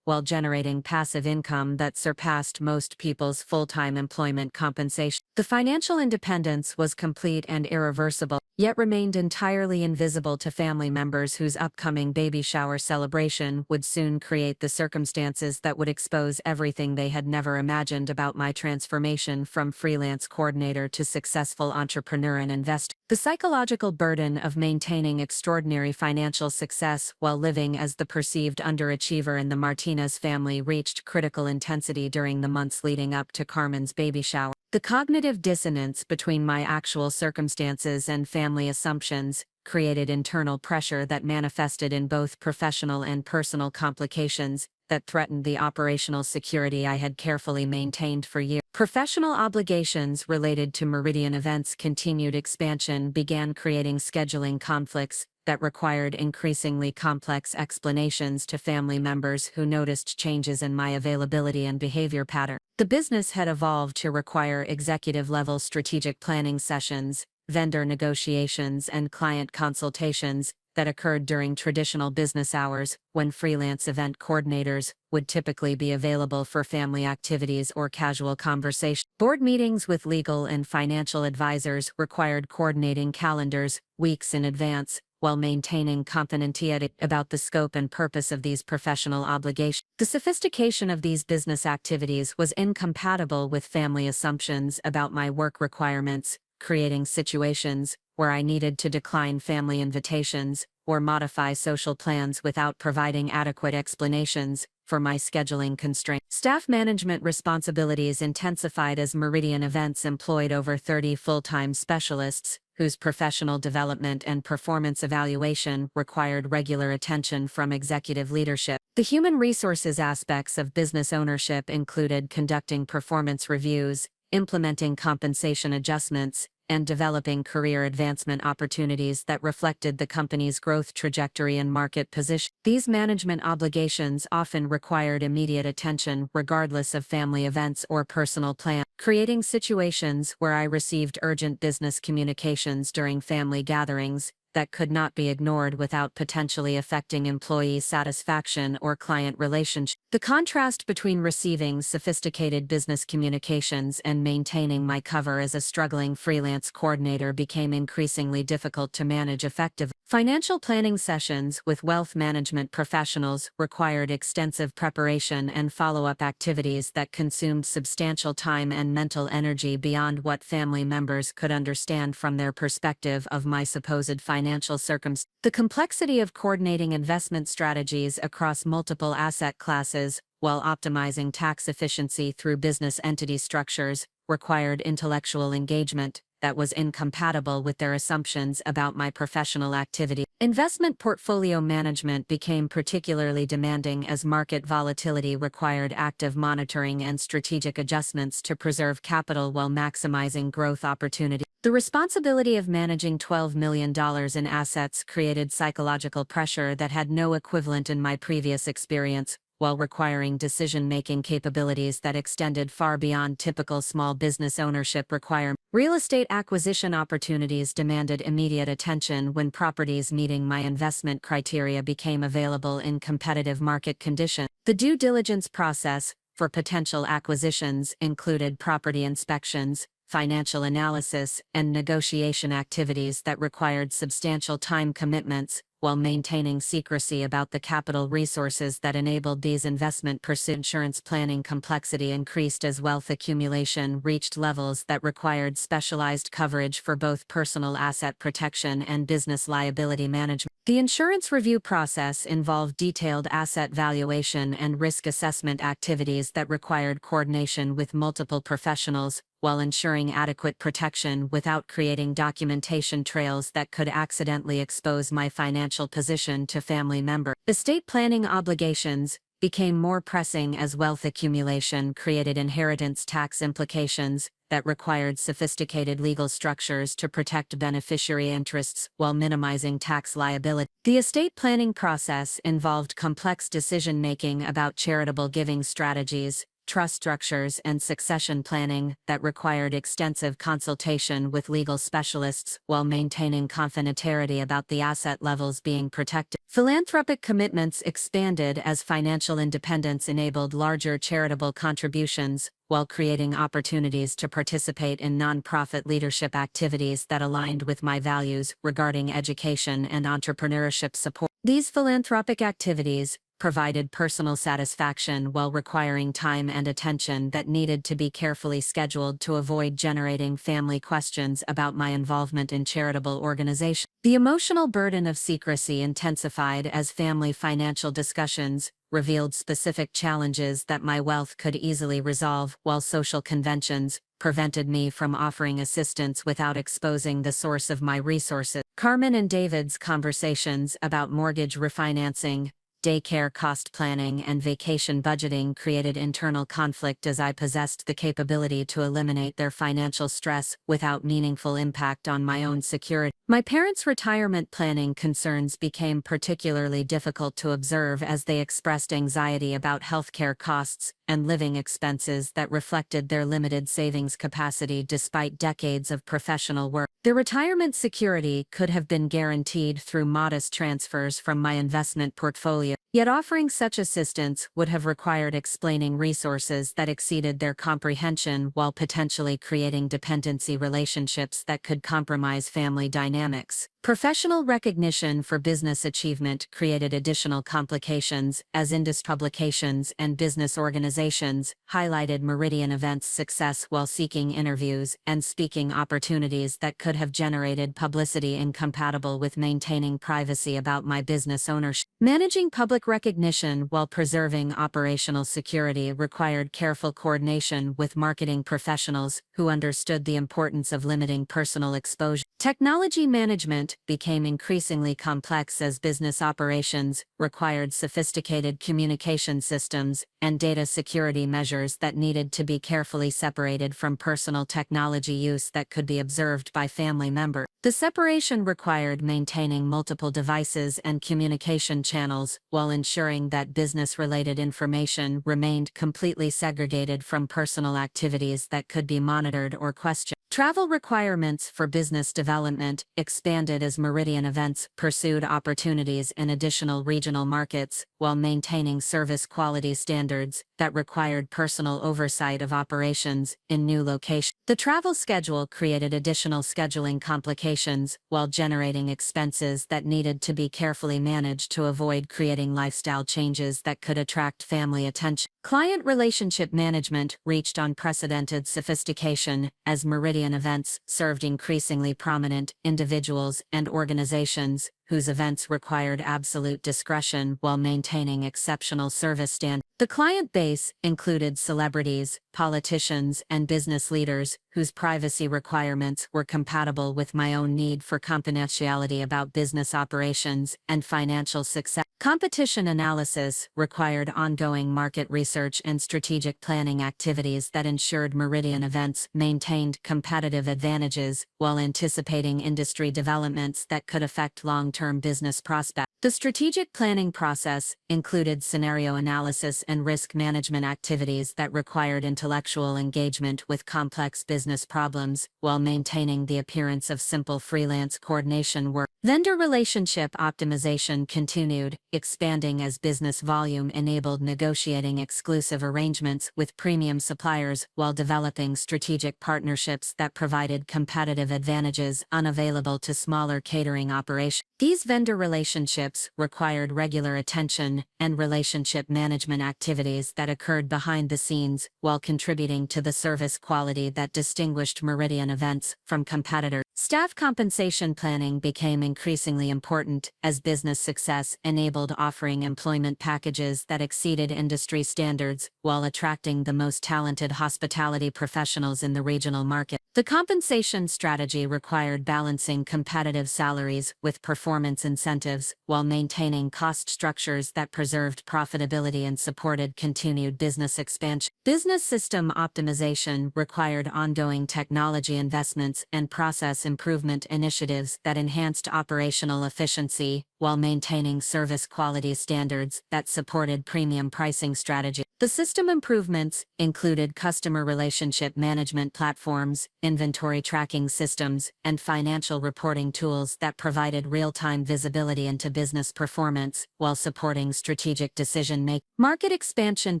while generating passive income that surpassed most people's full-time employment compensation. The financial independence was complete and irreversible, yet remained entirely invisible to family members whose upcoming baby shower celebration would soon create the circumstances that would expose everything they had never imagined about my transformation from freelance coordinator to successful entrepreneur and investor. The psychological burden of maintaining extraordinary financial success while living as the perceived underachiever in the Martinez family reached critical intensity during the months leading up to Carmen's baby shower. The cognitive dissonance between my actual circumstances and family assumptions created internal pressure that manifested in both professional and personal complications that threatened the operational security I had carefully maintained for years. Professional obligations related to Meridian Events' continued expansion began creating scheduling conflicts that required increasingly complex explanations to family members who noticed changes in my availability and behavior pattern. The business had evolved to require executive-level strategic planning sessions, vendor negotiations, and client consultations that occurred during traditional business hours, when freelance event coordinators would typically be available for family activities or casual conversation. Board meetings with legal and financial advisors required coordinating calendars weeks in advance, while maintaining confidentiality about the scope and purpose of these professional obligations. The sophistication of these business activities was incompatible with family assumptions about my work requirements, creating situations where I needed to decline family invitations or modify social plans without providing adequate explanations for my scheduling constraints. Staff management responsibilities intensified as Meridian Events employed over 30 full-time specialists, whose professional development and performance evaluation required regular attention from executive leadership. The human resources aspects of business ownership included conducting performance reviews, implementing compensation adjustments, and developing career advancement opportunities that reflected the company's growth trajectory and market position. These management obligations often required immediate attention regardless of family events or personal plans, creating situations where I received urgent business communications during family gatherings that could not be ignored without potentially affecting employee satisfaction or client relationships. The contrast between receiving sophisticated business communications and maintaining my cover as a struggling freelance coordinator became increasingly difficult to manage effectively. Financial planning sessions with wealth management professionals required extensive preparation and follow-up activities that consumed substantial time and mental energy beyond what family members could understand from their perspective of my supposed financial circumstances. The complexity of coordinating investment strategies across multiple asset classes while optimizing tax efficiency through business entity structures required intellectual engagement that was incompatible with their assumptions about my professional activity. Investment portfolio management became particularly demanding as market volatility required active monitoring and strategic adjustments to preserve capital while maximizing growth opportunity. The responsibility of managing $12 million in assets created psychological pressure that had no equivalent in my previous experience, while requiring decision-making capabilities that extended far beyond typical small business ownership requirements. Real estate acquisition opportunities demanded immediate attention when properties meeting my investment criteria became available in competitive market conditions. The due diligence process for potential acquisitions included property inspections, financial analysis, and negotiation activities that required substantial time commitments, while maintaining secrecy about the capital resources that enabled these investment pursuits. Insurance planning complexity increased as wealth accumulation reached levels that required specialized coverage for both personal asset protection and business liability management. The insurance review process involved detailed asset valuation and risk assessment activities that required coordination with multiple professionals, while ensuring adequate protection without creating documentation trails that could accidentally expose my financial position to family members. Estate planning obligations became more pressing as wealth accumulation created inheritance tax implications that required sophisticated legal structures to protect beneficiary interests while minimizing tax liability. The estate planning process involved complex decision-making about charitable giving strategies, trust structures, and succession planning that required extensive consultation with legal specialists while maintaining confidentiality about the asset levels being protected. Philanthropic commitments expanded as financial independence enabled larger charitable contributions, while creating opportunities to participate in nonprofit leadership activities that aligned with my values regarding education and entrepreneurship support. These philanthropic activities provided personal satisfaction while requiring time and attention that needed to be carefully scheduled to avoid generating family questions about my involvement in charitable organizations. The emotional burden of secrecy intensified as family financial discussions revealed specific challenges that my wealth could easily resolve, while social conventions prevented me from offering assistance without exposing the source of my resources. Carmen and David's conversations about mortgage refinancing, daycare cost planning, and vacation budgeting created internal conflict as I possessed the capability to eliminate their financial stress without meaningful impact on my own security. My parents' retirement planning concerns became particularly difficult to observe as they expressed anxiety about healthcare costs and living expenses that reflected their limited savings capacity despite decades of professional work. Their retirement security could have been guaranteed through modest transfers from my investment portfolio, yet offering such assistance would have required explaining resources that exceeded their comprehension while potentially creating dependency relationships that could compromise family dynamics. Professional recognition for business achievement created additional complications as industry publications and business organizations highlighted Meridian Events' success while seeking interviews and speaking opportunities that could have generated publicity incompatible with maintaining privacy about my business ownership. Managing public recognition while preserving operational security required careful coordination with marketing professionals who understood the importance of limiting personal exposure. Technology management became increasingly complex as business operations required sophisticated communication systems and data security measures that needed to be carefully separated from personal technology use that could be observed by family members. The separation required maintaining multiple devices and communication channels while ensuring that business-related information remained completely segregated from personal activities that could be monitored or questioned. Travel requirements for business development expanded as Meridian Events pursued opportunities in additional regional markets while maintaining service quality standards that required personal oversight of operations in new locations. The travel schedule created additional scheduling complications while generating expenses that needed to be carefully managed to avoid creating lifestyle changes that could attract family attention. Client relationship management reached unprecedented sophistication as Meridian Events served increasingly prominent individuals and organizations whose events required absolute discretion while maintaining exceptional service standards. The client base included celebrities, politicians, and business leaders whose privacy requirements were compatible with my own need for confidentiality about business operations and financial success. Competition analysis required ongoing market research and strategic planning activities that ensured Meridian Events maintained competitive advantages while anticipating industry developments that could affect long-term business prospects. The strategic planning process included scenario analysis and risk management activities that required intellectual engagement with complex business problems while maintaining the appearance of simple freelance coordination work. Vendor relationship optimization continued, expanding as business volume enabled negotiating exclusive arrangements with premium suppliers while developing strategic partnerships that provided competitive advantages unavailable to smaller catering operations. These vendor relationships required regular attention and relationship management activities that occurred behind the scenes while contributing to the service quality that distinguished Meridian Events from competitors. Staff compensation planning became increasingly important as business success enabled offering employment packages that exceeded industry standards while attracting the most talented hospitality professionals in the regional market. The compensation strategy required balancing competitive salaries with performance incentives while maintaining cost structures that preserved profitability and supported continued business expansion. Business system optimization required ongoing technology investments and process improvement initiatives that enhanced operational efficiency while maintaining service quality standards that supported premium pricing strategies. The system improvements included customer relationship management platforms, inventory tracking systems, and financial reporting tools that provided real-time visibility into business performance while supporting strategic decision-making. Market expansion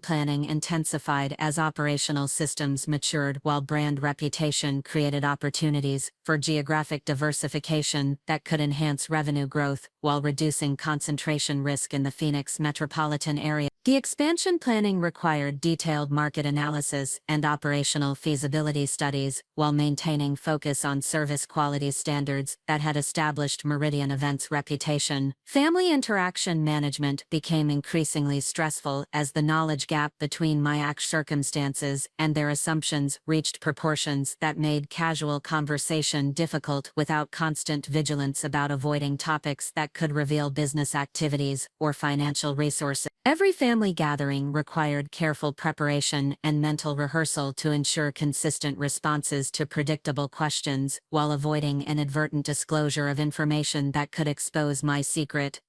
planning intensified as operational systems matured, while brand reputation created opportunities for geographic diversification that could enhance revenue growth while reducing concentration risk in the Phoenix metropolitan area. The expansion planning required detailed market analysis and operational feasibility studies while maintaining focus on service quality standards that had established Meridian Events' reputation. Family interaction management became increasingly stressful as the knowledge gap between my actual circumstances and their assumptions reached proportions that made casual conversation difficult without constant vigilance about avoiding topics that could reveal business activities or financial resources. Every family gathering required careful preparation and mental rehearsal to ensure consistent responses to predictable questions, while avoiding inadvertent disclosure of information that could expose my secret.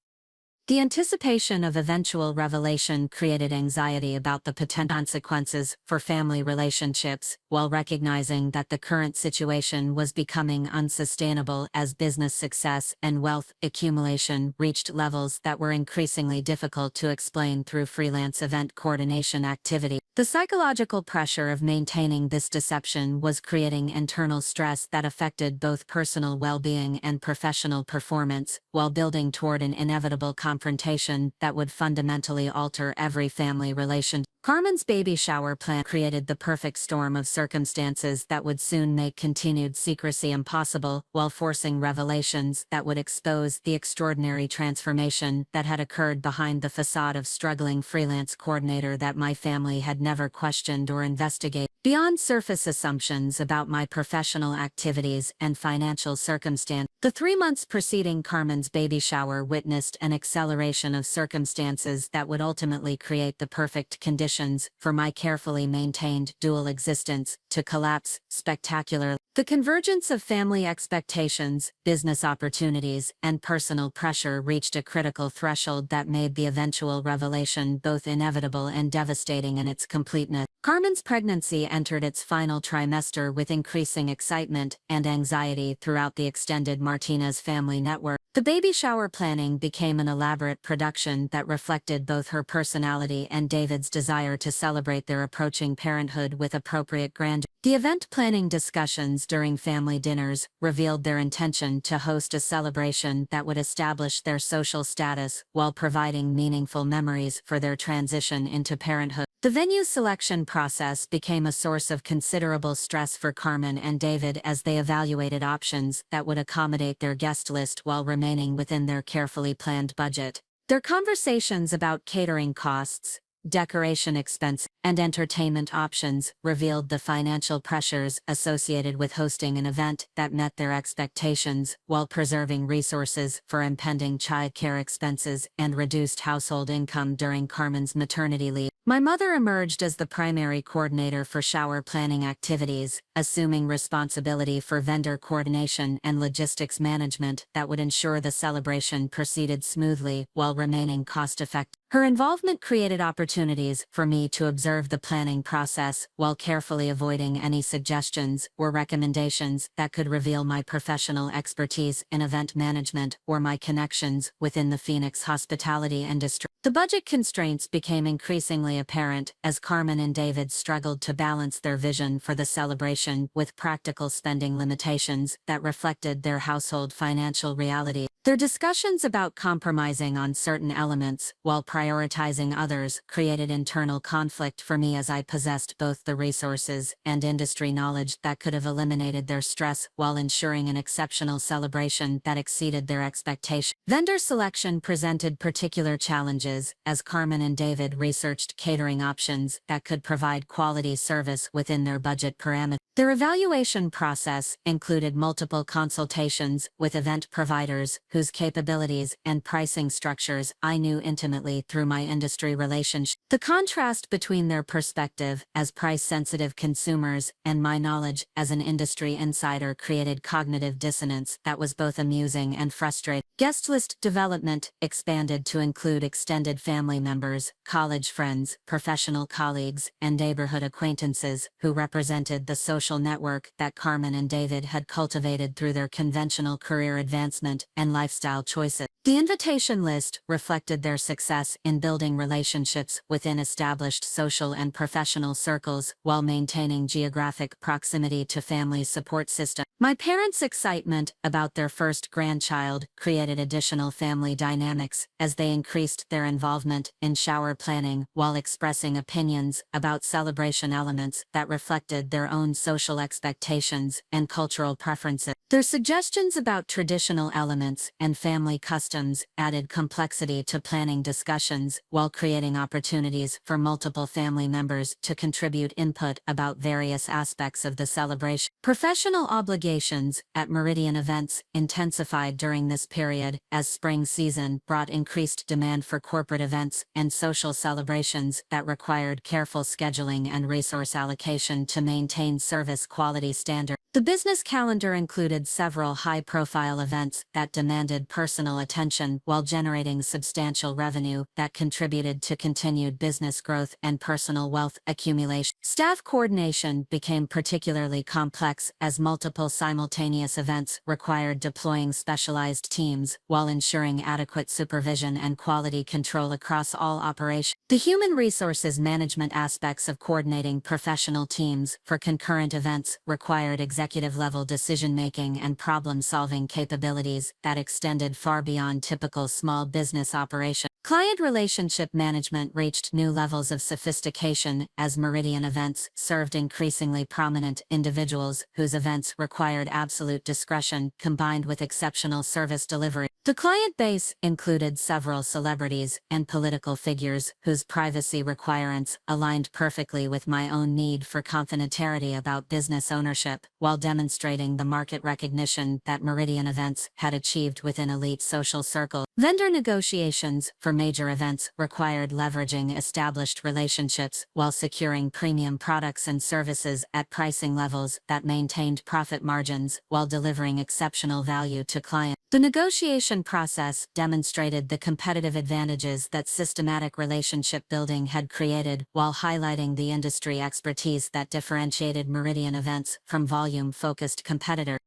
The anticipation of eventual revelation created anxiety about the potential consequences for family relationships, while recognizing that the current situation was becoming unsustainable as business success and wealth accumulation reached levels that were increasingly difficult to explain through freelance event coordination activity. The psychological pressure of maintaining this deception was creating internal stress that affected both personal well-being and professional performance, while building toward an inevitable confrontation that would fundamentally alter every family relation. Carmen's baby shower plan created the perfect storm of circumstances that would soon make continued secrecy impossible, while forcing revelations that would expose the extraordinary transformation that had occurred behind the facade of struggling freelance coordinator that my family had never questioned or investigated. Beyond surface assumptions about my professional activities and financial circumstance, the 3 months preceding Carmen's baby shower witnessed an acceleration of circumstances that would ultimately create the perfect conditions for my carefully maintained dual existence to collapse spectacularly. The convergence of family expectations, business opportunities, and personal pressure reached a critical threshold that made the eventual revelation both inevitable and devastating in its completeness. Carmen's pregnancy entered its final trimester with increasing excitement and anxiety throughout the extended Martinez family network. The baby shower planning became an elaborate production that reflected both her personality and David's desire to celebrate their approaching parenthood with appropriate grandeur. The event planning discussions during family dinners revealed their intention to host a celebration that would establish their social status while providing meaningful memories for their transition into parenthood. The venue selection process became a source of considerable stress for Carmen and David as they evaluated options that would accommodate their guest list while remaining within their carefully planned budget. Their conversations about catering costs, decoration expense, and entertainment options revealed the financial pressures associated with hosting an event that met their expectations while preserving resources for impending childcare expenses and reduced household income during Carmen's maternity leave. My mother emerged as the primary coordinator for shower planning activities, assuming responsibility for vendor coordination and logistics management that would ensure the celebration proceeded smoothly while remaining cost-effective. Her involvement created opportunities for me to observe the planning process while carefully avoiding any suggestions or recommendations that could reveal my professional expertise in event management or my connections within the Phoenix hospitality industry. The budget constraints became increasingly apparent as Carmen and David struggled to balance their vision for the celebration with practical spending limitations that reflected their household financial reality. Their discussions about compromising on certain elements while prioritizing others created internal conflict for me, as I possessed both the resources and industry knowledge that could have eliminated their stress while ensuring an exceptional celebration that exceeded their expectations. Vendor selection presented particular challenges as Carmen and David researched catering options that could provide quality service within their budget parameters. Their evaluation process included multiple consultations with event providers whose capabilities and pricing structures I knew intimately through my industry relationship. The contrast between their perspective as price-sensitive consumers and my knowledge as an industry insider created cognitive dissonance that was both amusing and frustrating. Guest list development expanded to include extended family members, college friends, professional colleagues, and neighborhood acquaintances who represented the social network that Carmen and David had cultivated through their conventional career advancement and lifestyle choices. The invitation list reflected their success in building relationships within established social and professional circles while maintaining geographic proximity to family support systems. My parents' excitement about their first grandchild created additional family dynamics as they increased their involvement in shower planning while expressing opinions about celebration elements that reflected their own social expectations and cultural preferences. Their suggestions about traditional elements and family customs added complexity to planning discussions while creating opportunities for multiple family members to contribute input about various aspects of the celebration. Professional obligations at Meridian events intensified during this period as spring season brought increased demand for corporate events and social celebrations that required careful scheduling and resource allocation to maintain service quality standards. The business calendar included several high-profile events that demanded personal attention while generating substantial revenue that contributed to continued business growth and personal wealth accumulation. Staff coordination became particularly complex as multiple simultaneous events required deploying specialized teams while ensuring adequate supervision and quality control across all operations. The human resources management aspects of coordinating professional teams for concurrent events required executive-level decision-making and problem-solving capabilities that extended far beyond typical small business operations. Client relationship management reached new levels of sophistication as Meridian events served increasingly prominent individuals whose events required absolute discretion combined with exceptional service delivery. The client base included several celebrities and political figures whose privacy requirements aligned perfectly with my own need for confidentiality about business ownership, while demonstrating the market recognition that Meridian events had achieved within elite social circles. Vendor negotiations for major events required leveraging established relationships while securing premium products and services at pricing levels that maintained profit margins while delivering exceptional value to clients. The negotiation process demonstrated the competitive advantages that systematic relationship building had created while highlighting the industry expertise that differentiated Meridian events from volume-focused competitors.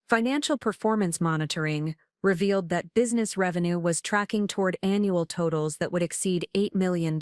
Financial performance monitoring revealed that business revenue was tracking toward annual totals that would exceed $8 million,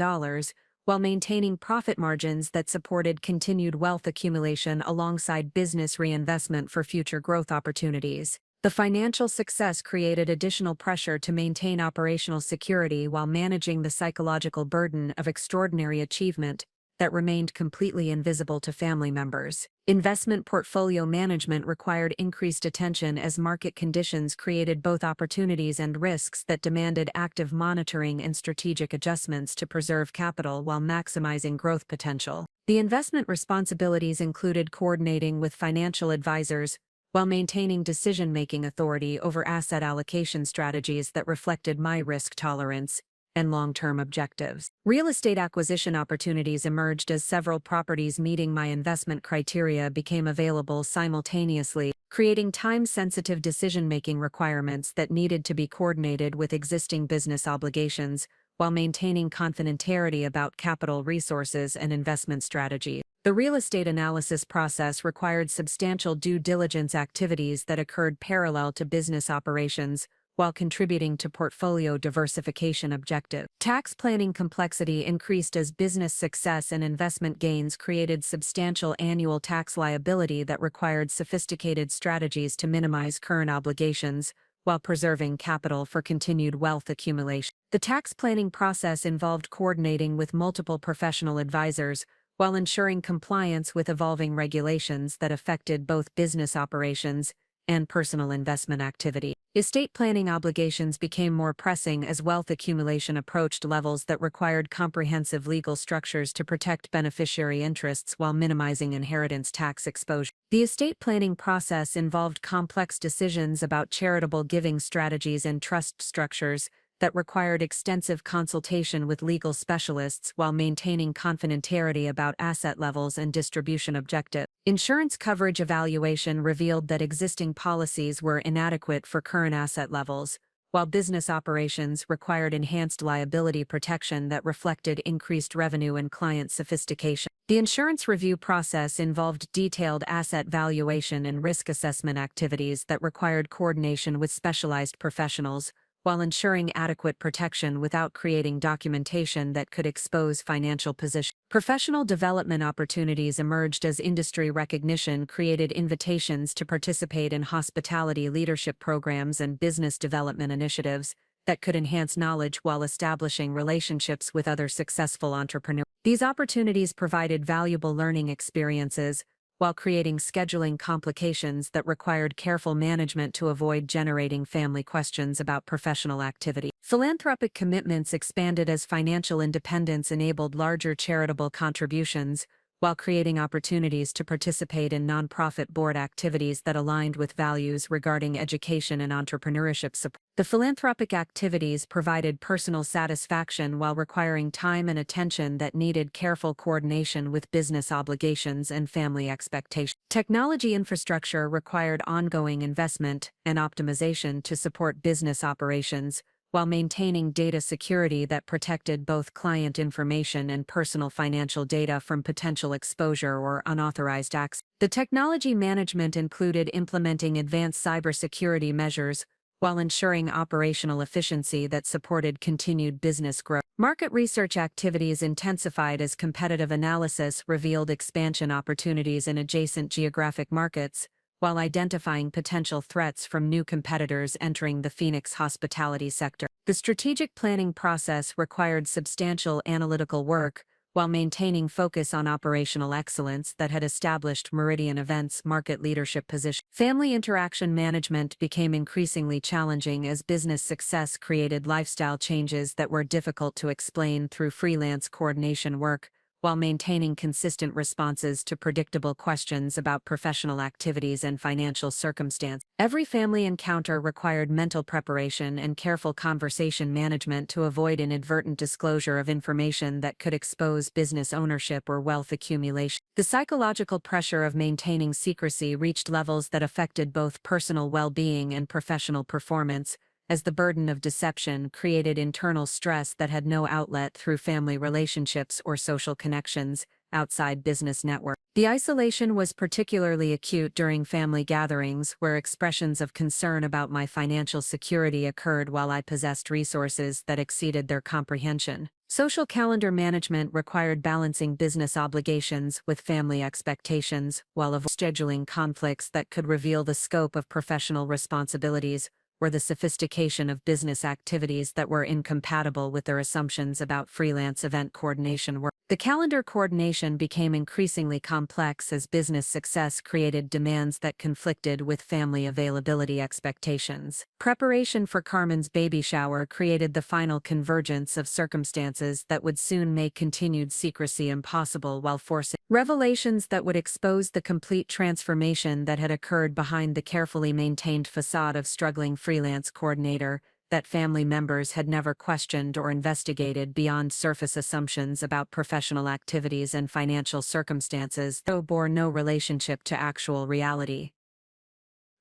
while maintaining profit margins that supported continued wealth accumulation alongside business reinvestment for future growth opportunities. The financial success created additional pressure to maintain operational security while managing the psychological burden of extraordinary achievement that remained completely invisible to family members. Investment portfolio management required increased attention as market conditions created both opportunities and risks that demanded active monitoring and strategic adjustments to preserve capital while maximizing growth potential. The investment responsibilities included coordinating with financial advisors while maintaining decision-making authority over asset allocation strategies that reflected my risk tolerance and long-term objectives. Real estate acquisition opportunities emerged as several properties meeting my investment criteria became available simultaneously, creating time-sensitive decision-making requirements that needed to be coordinated with existing business obligations while maintaining confidentiality about capital resources and investment strategy. The real estate analysis process required substantial due diligence activities that occurred parallel to business operations, while contributing to portfolio diversification objectives. Tax planning complexity increased as business success and investment gains created substantial annual tax liability that required sophisticated strategies to minimize current obligations while preserving capital for continued wealth accumulation. The tax planning process involved coordinating with multiple professional advisors while ensuring compliance with evolving regulations that affected both business operations and personal investment activity. Estate planning obligations became more pressing as wealth accumulation approached levels that required comprehensive legal structures to protect beneficiary interests while minimizing inheritance tax exposure. The estate planning process involved complex decisions about charitable giving strategies and trust structures that required extensive consultation with legal specialists while maintaining confidentiality about asset levels and distribution objectives. Insurance coverage evaluation revealed that existing policies were inadequate for current asset levels, while business operations required enhanced liability protection that reflected increased revenue and client sophistication. The insurance review process involved detailed asset valuation and risk assessment activities that required coordination with specialized professionals, while ensuring adequate protection without creating documentation that could expose financial position. Professional development opportunities emerged as industry recognition created invitations to participate in hospitality leadership programs and business development initiatives that could enhance knowledge while establishing relationships with other successful entrepreneurs. These opportunities provided valuable learning experiences, while creating scheduling complications that required careful management to avoid generating family questions about professional activity. Philanthropic commitments expanded as financial independence enabled larger charitable contributions, while creating opportunities to participate in nonprofit board activities that aligned with values regarding education and entrepreneurship support. The philanthropic activities provided personal satisfaction while requiring time and attention that needed careful coordination with business obligations and family expectations. Technology infrastructure required ongoing investment and optimization to support business operations, while maintaining data security that protected both client information and personal financial data from potential exposure or unauthorized access. The technology management included implementing advanced cybersecurity measures, while ensuring operational efficiency that supported continued business growth. Market research activities intensified as competitive analysis revealed expansion opportunities in adjacent geographic markets, while identifying potential threats from new competitors entering the Phoenix hospitality sector. The strategic planning process required substantial analytical work, while maintaining focus on operational excellence that had established Meridian Events' market leadership position. Family interaction management became increasingly challenging as business success created lifestyle changes that were difficult to explain through freelance coordination work, while maintaining consistent responses to predictable questions about professional activities and financial circumstance. Every family encounter required mental preparation and careful conversation management to avoid inadvertent disclosure of information that could expose business ownership or wealth accumulation. The psychological pressure of maintaining secrecy reached levels that affected both personal well-being and professional performance, as the burden of deception created internal stress that had no outlet through family relationships or social connections outside business network. The isolation was particularly acute during family gatherings where expressions of concern about my financial security occurred while I possessed resources that exceeded their comprehension. Social calendar management required balancing business obligations with family expectations while avoiding scheduling conflicts that could reveal the scope of professional responsibilities or the sophistication of business activities that were incompatible with their assumptions about freelance event coordination work. The calendar coordination became increasingly complex as business success created demands that conflicted with family availability expectations. Preparation for Carmen's baby shower created the final convergence of circumstances that would soon make continued secrecy impossible while forcing revelations that would expose the complete transformation that had occurred behind the carefully maintained facade of struggling freelance coordinator that family members had never questioned or investigated beyond surface assumptions about professional activities and financial circumstances, though bore no relationship to actual reality.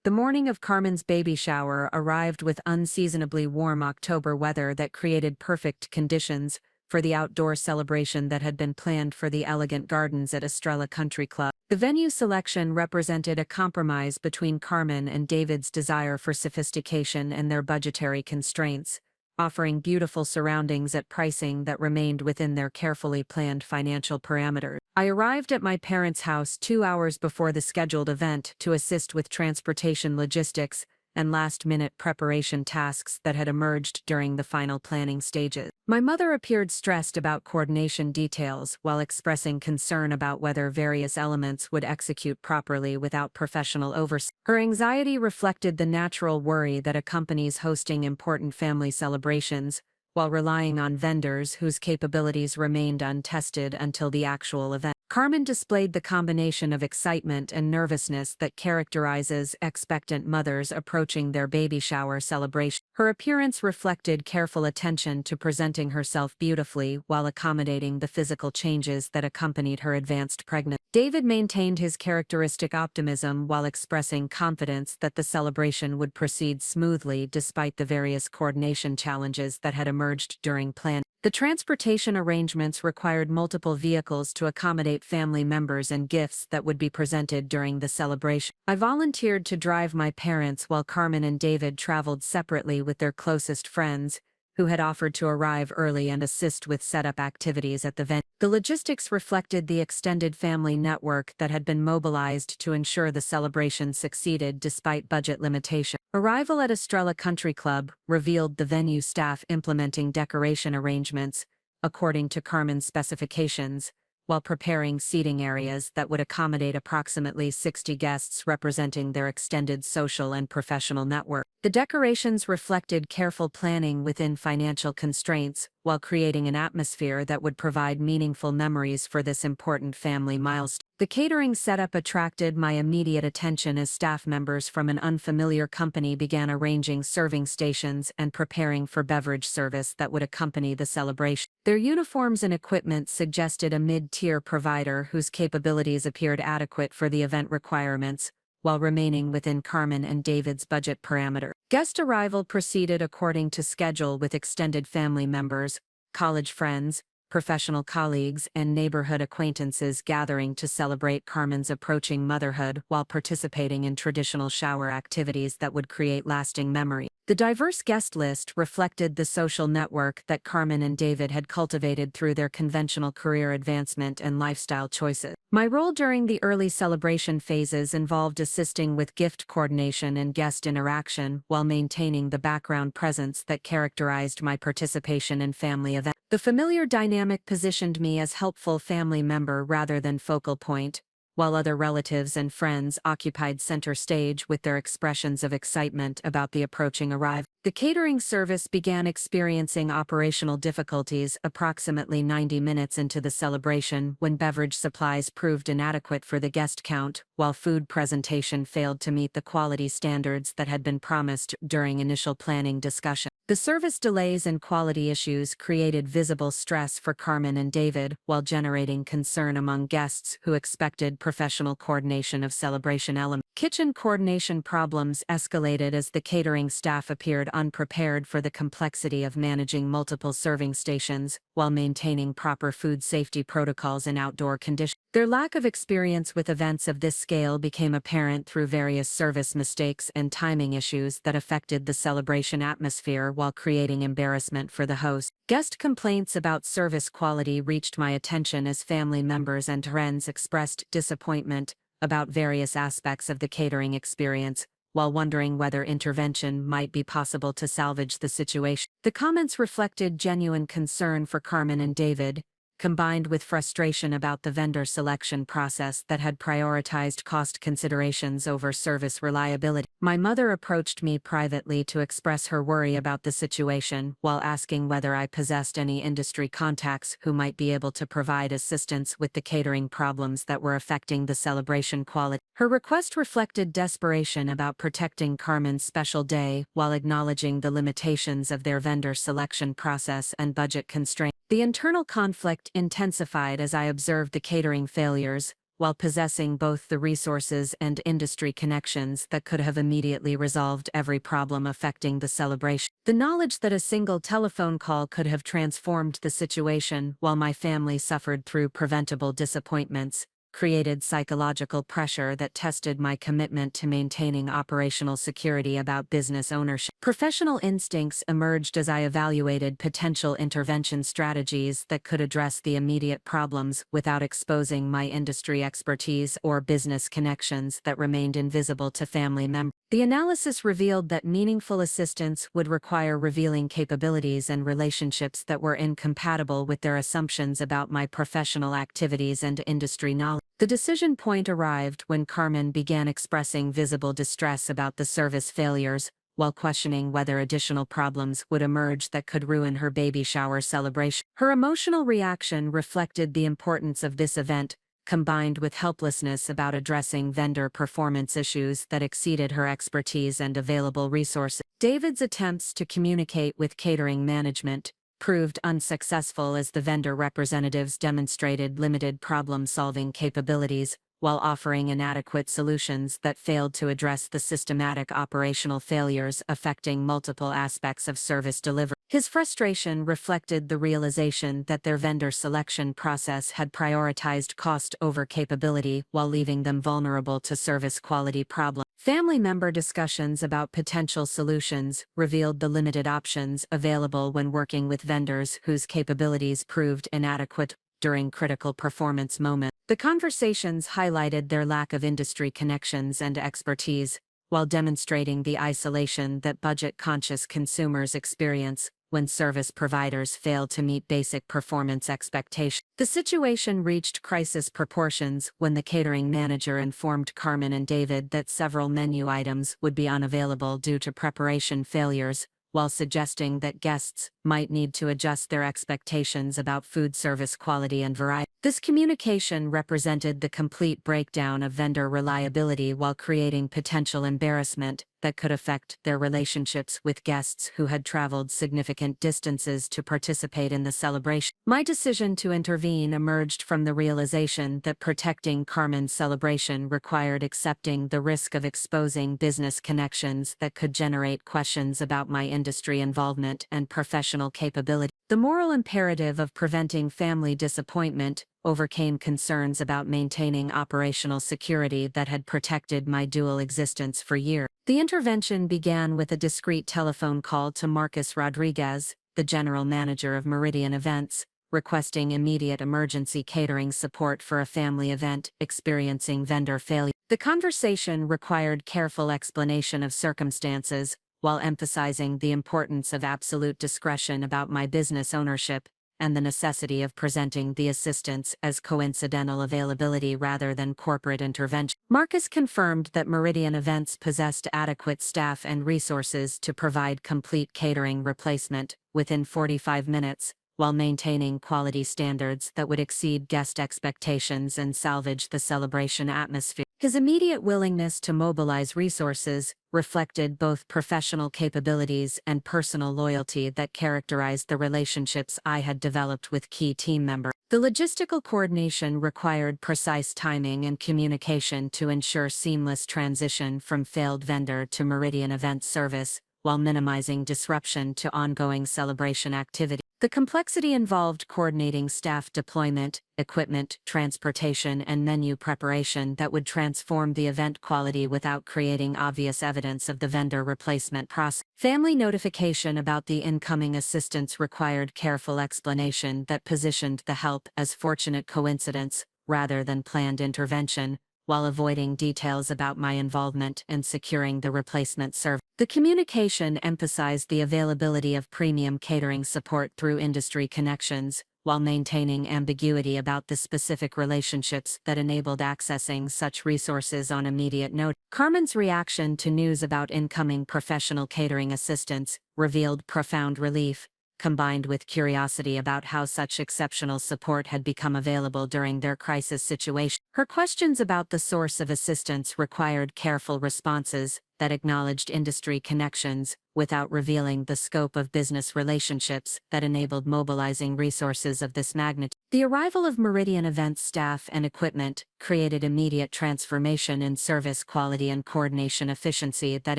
The morning of Carmen's baby shower arrived with unseasonably warm October weather that created perfect conditions for the outdoor celebration that had been planned for the elegant gardens at Estrella Country Club. The venue selection represented a compromise between Carmen and David's desire for sophistication and their budgetary constraints, offering beautiful surroundings at pricing that remained within their carefully planned financial parameters. I arrived at my parents' house 2 hours before the scheduled event to assist with transportation logistics and last-minute preparation tasks that had emerged during the final planning stages. My mother appeared stressed about coordination details while expressing concern about whether various elements would execute properly without professional oversight. Her anxiety reflected the natural worry that accompanies hosting important family celebrations, while relying on vendors whose capabilities remained untested until the actual event. Carmen displayed the combination of excitement and nervousness that characterizes expectant mothers approaching their baby shower celebration. Her appearance reflected careful attention to presenting herself beautifully while accommodating the physical changes that accompanied her advanced pregnancy. David maintained his characteristic optimism while expressing confidence that the celebration would proceed smoothly despite the various coordination challenges that had emerged during planning. The transportation arrangements required multiple vehicles to accommodate family members and gifts that would be presented during the celebration. I volunteered to drive my parents while Carmen and David traveled separately with their closest friends, who had offered to arrive early and assist with setup activities at the venue. The logistics reflected the extended family network that had been mobilized to ensure the celebration succeeded despite budget limitations. Arrival at Estrella Country Club revealed the venue staff implementing decoration arrangements, according to Carmen's specifications, while preparing seating areas that would accommodate approximately 60 guests representing their extended social and professional network. The decorations reflected careful planning within financial constraints, while creating an atmosphere that would provide meaningful memories for this important family milestone. The catering setup attracted my immediate attention as staff members from an unfamiliar company began arranging serving stations and preparing for beverage service that would accompany the celebration. Their uniforms and equipment suggested a mid-tier provider whose capabilities appeared adequate for the event requirements, while remaining within Carmen and David's budget parameter. Guest arrival proceeded according to schedule with extended family members, college friends, professional colleagues, and neighborhood acquaintances gathering to celebrate Carmen's approaching motherhood while participating in traditional shower activities that would create lasting memory. The diverse guest list reflected the social network that Carmen and David had cultivated through their conventional career advancement and lifestyle choices. My role during the early celebration phases involved assisting with gift coordination and guest interaction while maintaining the background presence that characterized my participation in family events. The familiar dynamic positioned me as helpful family member rather than focal point, while other relatives and friends occupied center stage with their expressions of excitement about the approaching arrival. The catering service began experiencing operational difficulties approximately 90 minutes into the celebration when beverage supplies proved inadequate for the guest count, while food presentation failed to meet the quality standards that had been promised during initial planning discussion. The service delays and quality issues created visible stress for Carmen and David while generating concern among guests who expected professional coordination of celebration elements. Kitchen coordination problems escalated as the catering staff appeared unprepared for the complexity of managing multiple serving stations while maintaining proper food safety protocols in outdoor conditions. Their lack of experience with events of this scale became apparent through various service mistakes and timing issues that affected the celebration atmosphere while creating embarrassment for the host. Guest complaints about service quality reached my attention as family members and friends expressed disappointment about various aspects of the catering experience, while wondering whether intervention might be possible to salvage the situation. The comments reflected genuine concern for Carmen and David, combined with frustration about the vendor selection process that had prioritized cost considerations over service reliability. My mother approached me privately to express her worry about the situation while asking whether I possessed any industry contacts who might be able to provide assistance with the catering problems that were affecting the celebration quality. Her request reflected desperation about protecting Carmen's special day while acknowledging the limitations of their vendor selection process and budget constraints. The internal conflict intensified as I observed the catering failures, while possessing both the resources and industry connections that could have immediately resolved every problem affecting the celebration. The knowledge that a single telephone call could have transformed the situation while my family suffered through preventable disappointments created psychological pressure that tested my commitment to maintaining operational security about business ownership. Professional instincts emerged as I evaluated potential intervention strategies that could address the immediate problems without exposing my industry expertise or business connections that remained invisible to family members. The analysis revealed that meaningful assistance would require revealing capabilities and relationships that were incompatible with their assumptions about my professional activities and industry knowledge. The decision point arrived when Carmen began expressing visible distress about the service failures, while questioning whether additional problems would emerge that could ruin her baby shower celebration. Her emotional reaction reflected the importance of this event, combined with helplessness about addressing vendor performance issues that exceeded her expertise and available resources. David's attempts to communicate with catering management proved unsuccessful as the vendor representatives demonstrated limited problem-solving capabilities while offering inadequate solutions that failed to address the systematic operational failures affecting multiple aspects of service delivery. His frustration reflected the realization that their vendor selection process had prioritized cost over capability while leaving them vulnerable to service quality problems. Family member discussions about potential solutions revealed the limited options available when working with vendors whose capabilities proved inadequate during critical performance moments. The conversations highlighted their lack of industry connections and expertise, while demonstrating the isolation that budget-conscious consumers experience when service providers fail to meet basic performance expectations. The situation reached crisis proportions when the catering manager informed Carmen and David that several menu items would be unavailable due to preparation failures, while suggesting that guests might need to adjust their expectations about food service quality and variety. This communication represented the complete breakdown of vendor reliability while creating potential embarrassment that could affect their relationships with guests who had traveled significant distances to participate in the celebration. My decision to intervene emerged from the realization that protecting Carmen's celebration required accepting the risk of exposing business connections that could generate questions about my industry involvement and professional capability. The moral imperative of preventing family disappointment overcame concerns about maintaining operational security that had protected my dual existence for years. The intervention began with a discreet telephone call to Marcus Rodriguez, the general manager of Meridian Events, requesting immediate emergency catering support for a family event experiencing vendor failure. The conversation required careful explanation of circumstances, while emphasizing the importance of absolute discretion about my business ownership and the necessity of presenting the assistance as coincidental availability rather than corporate intervention. Marcus confirmed that Meridian Events possessed adequate staff and resources to provide complete catering replacement within 45 minutes, while maintaining quality standards that would exceed guest expectations and salvage the celebration atmosphere. His immediate willingness to mobilize resources reflected both professional capabilities and personal loyalty that characterized the relationships I had developed with key team members. The logistical coordination required precise timing and communication to ensure seamless transition from failed vendor to Meridian Event service, while minimizing disruption to ongoing celebration activity. The complexity involved coordinating staff deployment, equipment, transportation, and menu preparation that would transform the event quality without creating obvious evidence of the vendor replacement process. Family notification about the incoming assistance required careful explanation that positioned the help as fortunate coincidence rather than planned intervention, while avoiding details about my involvement in securing the replacement service. The communication emphasized the availability of premium catering support through industry connections, while maintaining ambiguity about the specific relationships that enabled accessing such resources on immediate notice. Carmen's reaction to news about incoming professional catering assistance revealed profound relief, combined with curiosity about how such exceptional support had become available during their crisis situation. Her questions about the source of assistance required careful responses that acknowledged industry connections without revealing the scope of business relationships that enabled mobilizing resources of this magnitude. The arrival of Meridian Events staff and equipment created immediate transformation in service quality and coordination efficiency that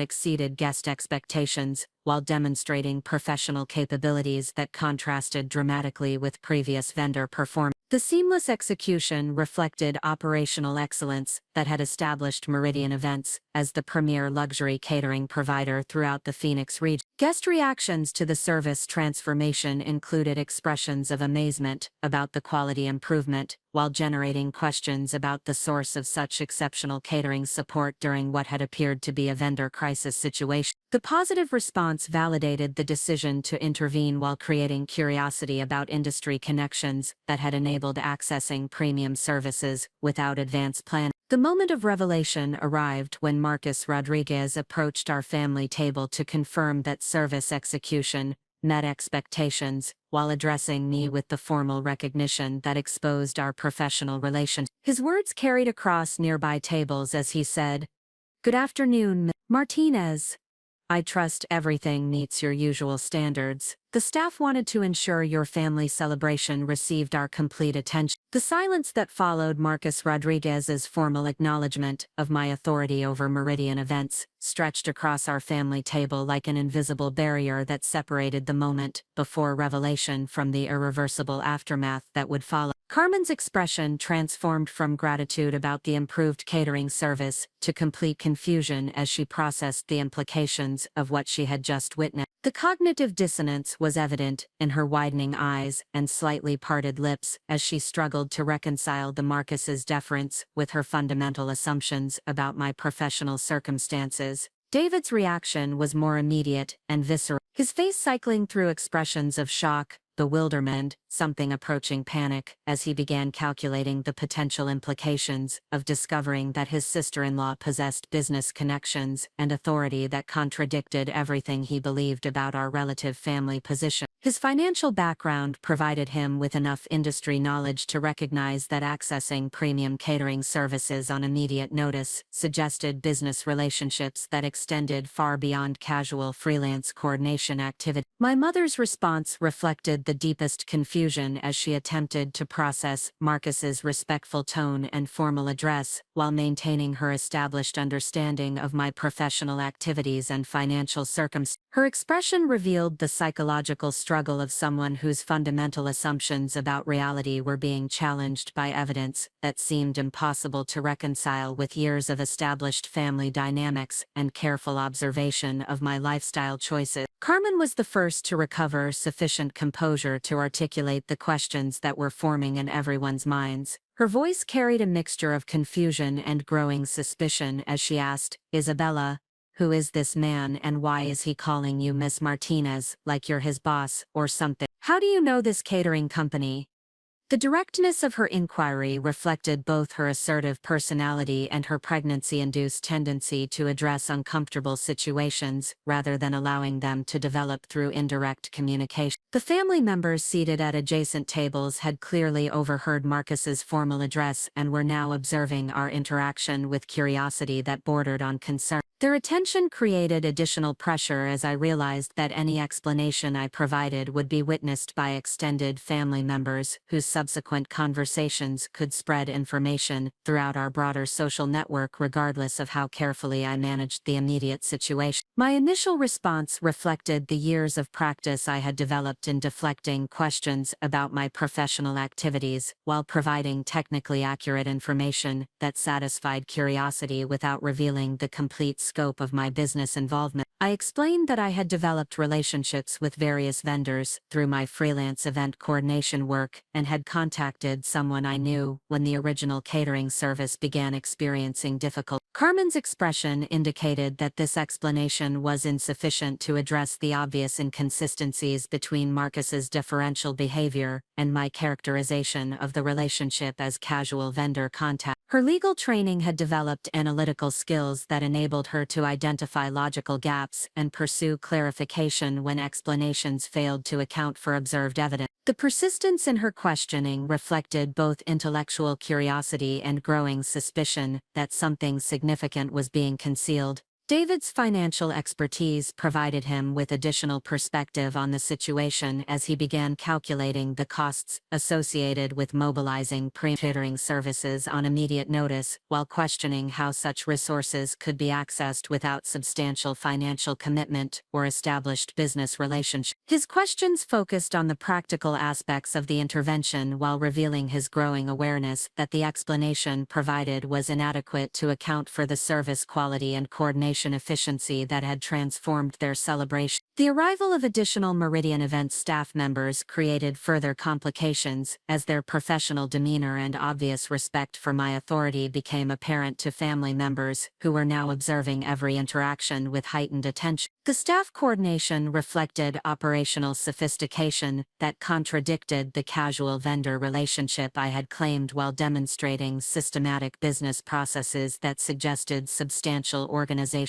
exceeded guest expectations, while demonstrating professional capabilities that contrasted dramatically with previous vendor performance. The seamless execution reflected operational excellence that had established Meridian Events as the premier luxury catering provider throughout the Phoenix region. Guest reactions to the service transformation included expressions of amazement about the quality improvement, while generating questions about the source of such exceptional catering support during what had appeared to be a vendor crisis situation. The positive response validated the decision to intervene while creating curiosity about industry connections that had enabled accessing premium services without advanced planning. The moment of revelation arrived when Marcus Rodriguez approached our family table to confirm that service execution, met expectations, while addressing me with the formal recognition that exposed our professional relations. His words carried across nearby tables as he said, "Good afternoon, Martinez. I trust everything meets your usual standards. The staff wanted to ensure your family celebration received our complete attention." The silence that followed Marcus Rodriguez's formal acknowledgement of my authority over Meridian events stretched across our family table like an invisible barrier that separated the moment before revelation from the irreversible aftermath that would follow. Carmen's expression transformed from gratitude about the improved catering service to complete confusion as she processed the implications of what she had just witnessed. The cognitive dissonance was evident in her widening eyes and slightly parted lips as she struggled to reconcile the Marcus's deference with her fundamental assumptions about my professional circumstances. David's reaction was more immediate and visceral, his face cycling through expressions of shock, bewilderment, something approaching panic, as he began calculating the potential implications of discovering that his sister-in-law possessed business connections and authority that contradicted everything he believed about our relative family position. His financial background provided him with enough industry knowledge to recognize that accessing premium catering services on immediate notice suggested business relationships that extended far beyond casual freelance coordination activity. My mother's response reflected the deepest confusion as she attempted to process Marcus's respectful tone and formal address while maintaining her established understanding of my professional activities and financial circumstances. Her expression revealed the psychological struggle of someone whose fundamental assumptions about reality were being challenged by evidence that seemed impossible to reconcile with years of established family dynamics and careful observation of my lifestyle choices. Carmen was the first to recover sufficient composure to articulate the questions that were forming in everyone's minds. Her voice carried a mixture of confusion and growing suspicion as she asked, "Isabella, who is this man and why is he calling you Miss Martinez, like you're his boss or something? How do you know this catering company?" The directness of her inquiry reflected both her assertive personality and her pregnancy-induced tendency to address uncomfortable situations rather than allowing them to develop through indirect communication. The family members seated at adjacent tables had clearly overheard Marcus's formal address and were now observing our interaction with curiosity that bordered on concern. Their attention created additional pressure as I realized that any explanation I provided would be witnessed by extended family members whose subsequent conversations could spread information throughout our broader social network regardless of how carefully I managed the immediate situation. My initial response reflected the years of practice I had developed in deflecting questions about my professional activities while providing technically accurate information that satisfied curiosity without revealing the complete scope of my business involvement. I explained that I had developed relationships with various vendors through my freelance event coordination work and had contacted someone I knew when the original catering service began experiencing difficulty. Carmen's expression indicated that this explanation was insufficient to address the obvious inconsistencies between Marcus's differential behavior and my characterization of the relationship as casual vendor contact. Her legal training had developed analytical skills that enabled her to identify logical gaps and pursue clarification when explanations failed to account for observed evidence. The persistence in her questioning reflected both intellectual curiosity and growing suspicion that something significant was being concealed. David's financial expertise provided him with additional perspective on the situation as he began calculating the costs associated with mobilizing pre-catering services on immediate notice, while questioning how such resources could be accessed without substantial financial commitment or established business relationships. His questions focused on the practical aspects of the intervention while revealing his growing awareness that the explanation provided was inadequate to account for the service quality and coordination efficiency that had transformed their celebration. The arrival of additional Meridian Events staff members created further complications as their professional demeanor and obvious respect for my authority became apparent to family members who were now observing every interaction with heightened attention. The staff coordination reflected operational sophistication that contradicted the casual vendor relationship I had claimed while demonstrating systematic business processes that suggested substantial organizational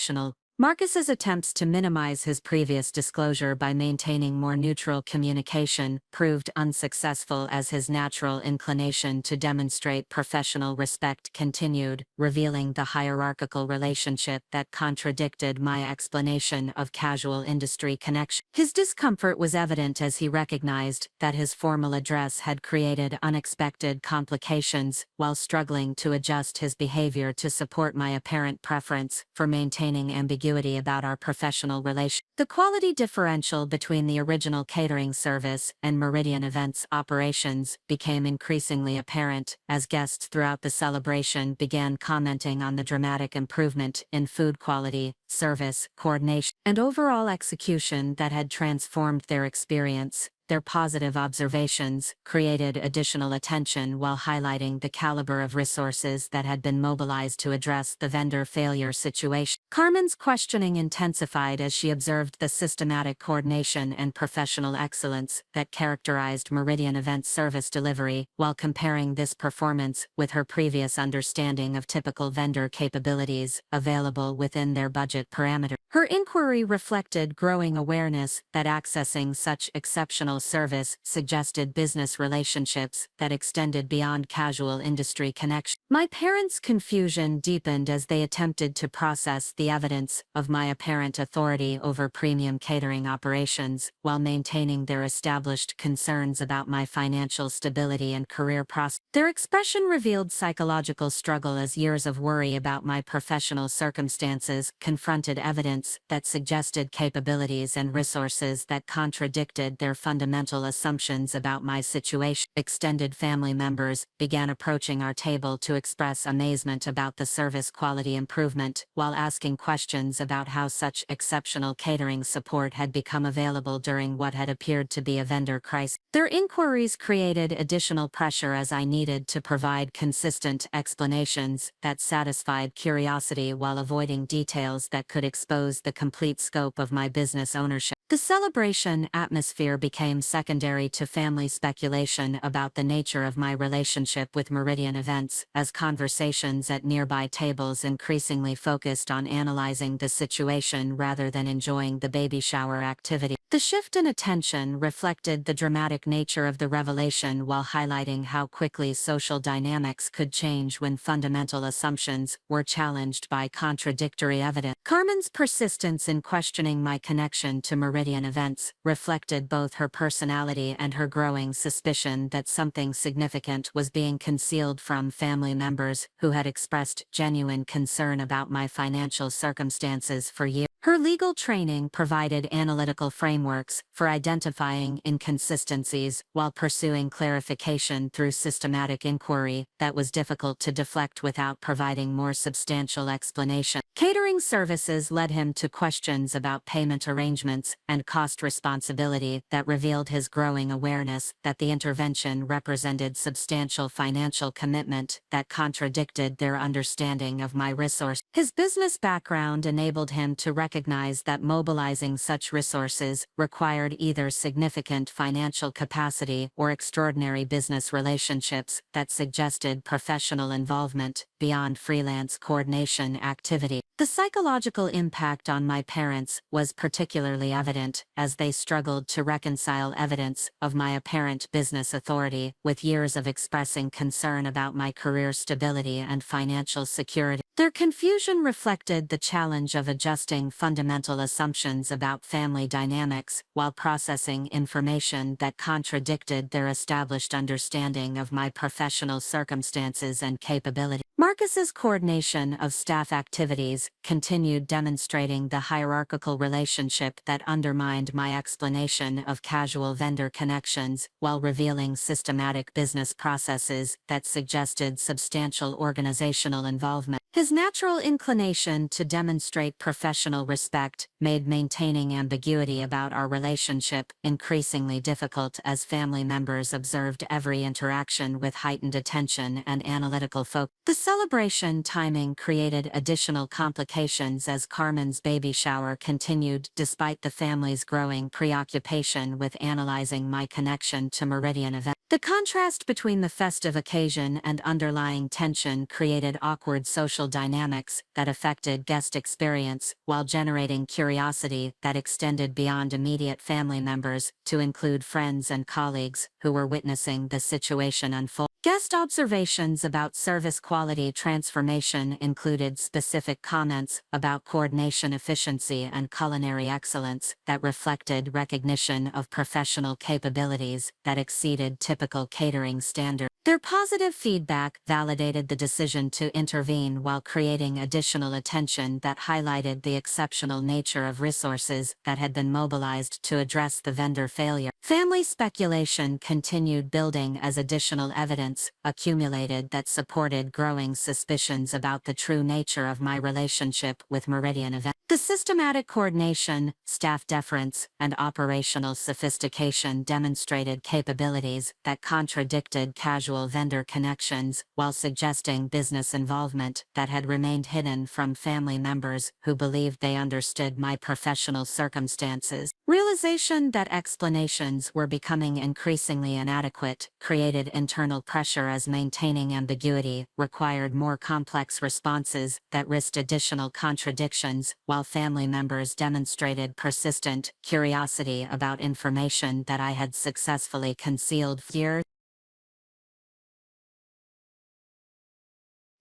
Marcus's attempts to minimize his previous disclosure by maintaining more neutral communication proved unsuccessful as his natural inclination to demonstrate professional respect continued, revealing the hierarchical relationship that contradicted my explanation of casual industry connection. His discomfort was evident as he recognized that his formal address had created unexpected complications while struggling to adjust his behavior to support my apparent preference for maintaining ambiguity about our professional relation. The quality differential between the original catering service and Meridian Events operations became increasingly apparent as guests throughout the celebration began commenting on the dramatic improvement in food quality, service, coordination, and overall execution that had transformed their experience. Their positive observations created additional attention while highlighting the caliber of resources that had been mobilized to address the vendor failure situation. Carmen's questioning intensified as she observed the systematic coordination and professional excellence that characterized Meridian Events service delivery, while comparing this performance with her previous understanding of typical vendor capabilities available within their budget parameters. Her inquiry reflected growing awareness that accessing such exceptional service suggested business relationships that extended beyond casual industry connection. My parents' confusion deepened as they attempted to process the evidence of my apparent authority over premium catering operations, while maintaining their established concerns about my financial stability and career prospects. Their expression revealed psychological struggle as years of worry about my professional circumstances confronted evidence that suggested capabilities and resources that contradicted their fundamental assumptions about my situation. Extended family members began approaching our table to express amazement about the service quality improvement, while asking questions about how such exceptional catering support had become available during what had appeared to be a vendor crisis. Their inquiries created additional pressure as I needed to provide consistent explanations that satisfied curiosity while avoiding details that could expose the complete scope of my business ownership. The celebration atmosphere became secondary to family speculation about the nature of my relationship with Meridian Events, as conversations at nearby tables increasingly focused on analyzing the situation rather than enjoying the baby shower activity. The shift in attention reflected the dramatic nature of the revelation while highlighting how quickly social dynamics could change when fundamental assumptions were challenged by contradictory evidence. Carmen's persistence in questioning my connection to Meridian Events reflected both her personality and her growing suspicion that something significant was being concealed from family members who had expressed genuine concern about my financial circumstances for years. Her legal training provided analytical frameworks for identifying inconsistencies while pursuing clarification through systematic inquiry that was difficult to deflect without providing more substantial explanation. Catering services led him to questions about payment arrangements and cost responsibility that revealed his growing awareness that the intervention represented substantial financial commitment that contradicted their understanding of my resource. His business background enabled him to recognize that mobilizing such resources required either significant financial capacity or extraordinary business relationships that suggested professional involvement beyond freelance coordination activity. The psychological impact on my parents was particularly evident as they struggled to reconcile evidence of my apparent business authority with years of expressing concern about my career stability and financial security. Their confusion reflected the challenge of adjusting fundamental assumptions about family dynamics while processing information that contradicted their established understanding of my professional circumstances and capability. Marcus's coordination of staff activities continued demonstrating the hierarchical relationship that undermined my explanation of casual vendor connections while revealing systematic business processes that suggested substantial organizational involvement. His natural inclination to demonstrate professional respect made maintaining ambiguity about our relationship increasingly difficult as family members observed every interaction with heightened attention and analytical focus. The celebration timing created additional complications as Carmen's baby shower continued despite the family's growing preoccupation with analyzing my connection to Meridian Events. The contrast between the festive occasion and underlying tension created awkward social dynamics that affected guest experience while generating curiosity that extended beyond immediate family members to include friends and colleagues who were witnessing the situation unfold. Guest observations about service quality transformation included specific comments about coordination efficiency and culinary excellence that reflected recognition of professional capabilities that exceeded typical catering standards. Their positive feedback validated the decision to intervene while creating additional attention that highlighted the exceptional nature of resources that had been mobilized to address the vendor failure. Family speculation continued building as additional evidence accumulated that supported growing suspicions about the true nature of my relationship with Meridian Events. The systematic coordination, staff deference, and operational sophistication demonstrated capabilities that contradicted casual vendor connections while suggesting business involvement that had remained hidden from family members who believed they understood my professional circumstances. Realization that explanations were becoming increasingly inadequate created internal pressure as maintaining ambiguity required more complex responses that risked additional contradictions, while family members demonstrated persistent curiosity about information that I had successfully concealed for years.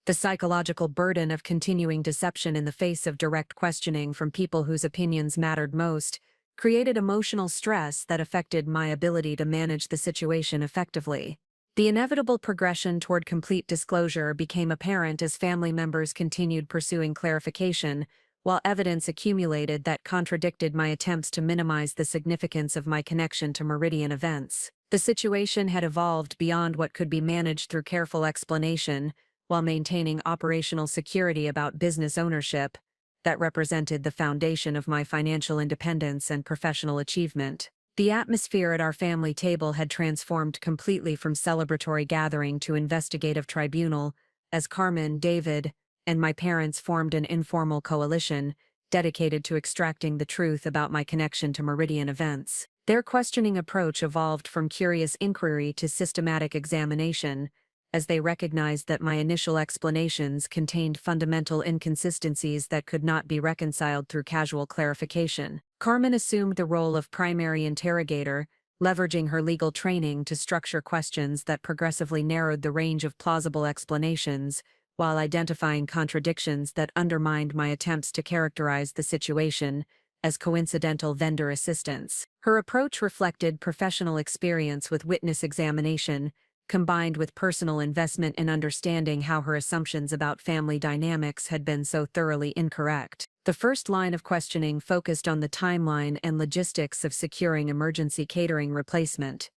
The psychological burden of continuing deception in the face of direct questioning from people whose opinions mattered most created emotional stress that affected my ability to manage the situation effectively. The inevitable progression toward complete disclosure became apparent as family members continued pursuing clarification, while evidence accumulated that contradicted my attempts to minimize the significance of my connection to Meridian Events. The situation had evolved beyond what could be managed through careful explanation, while maintaining operational security about business ownership that represented the foundation of my financial independence and professional achievement. The atmosphere at our family table had transformed completely from celebratory gathering to investigative tribunal, as Carmen, David, and my parents formed an informal coalition dedicated to extracting the truth about my connection to Meridian Events. Their questioning approach evolved from curious inquiry to systematic examination, as they recognized that my initial explanations contained fundamental inconsistencies that could not be reconciled through casual clarification. Carmen assumed the role of primary interrogator, leveraging her legal training to structure questions that progressively narrowed the range of plausible explanations, while identifying contradictions that undermined my attempts to characterize the situation as coincidental vendor assistance. Her approach reflected professional experience with witness examination, combined with personal investment in understanding how her assumptions about family dynamics had been so thoroughly incorrect. The first line of questioning focused on the timeline and logistics of securing emergency catering replacement,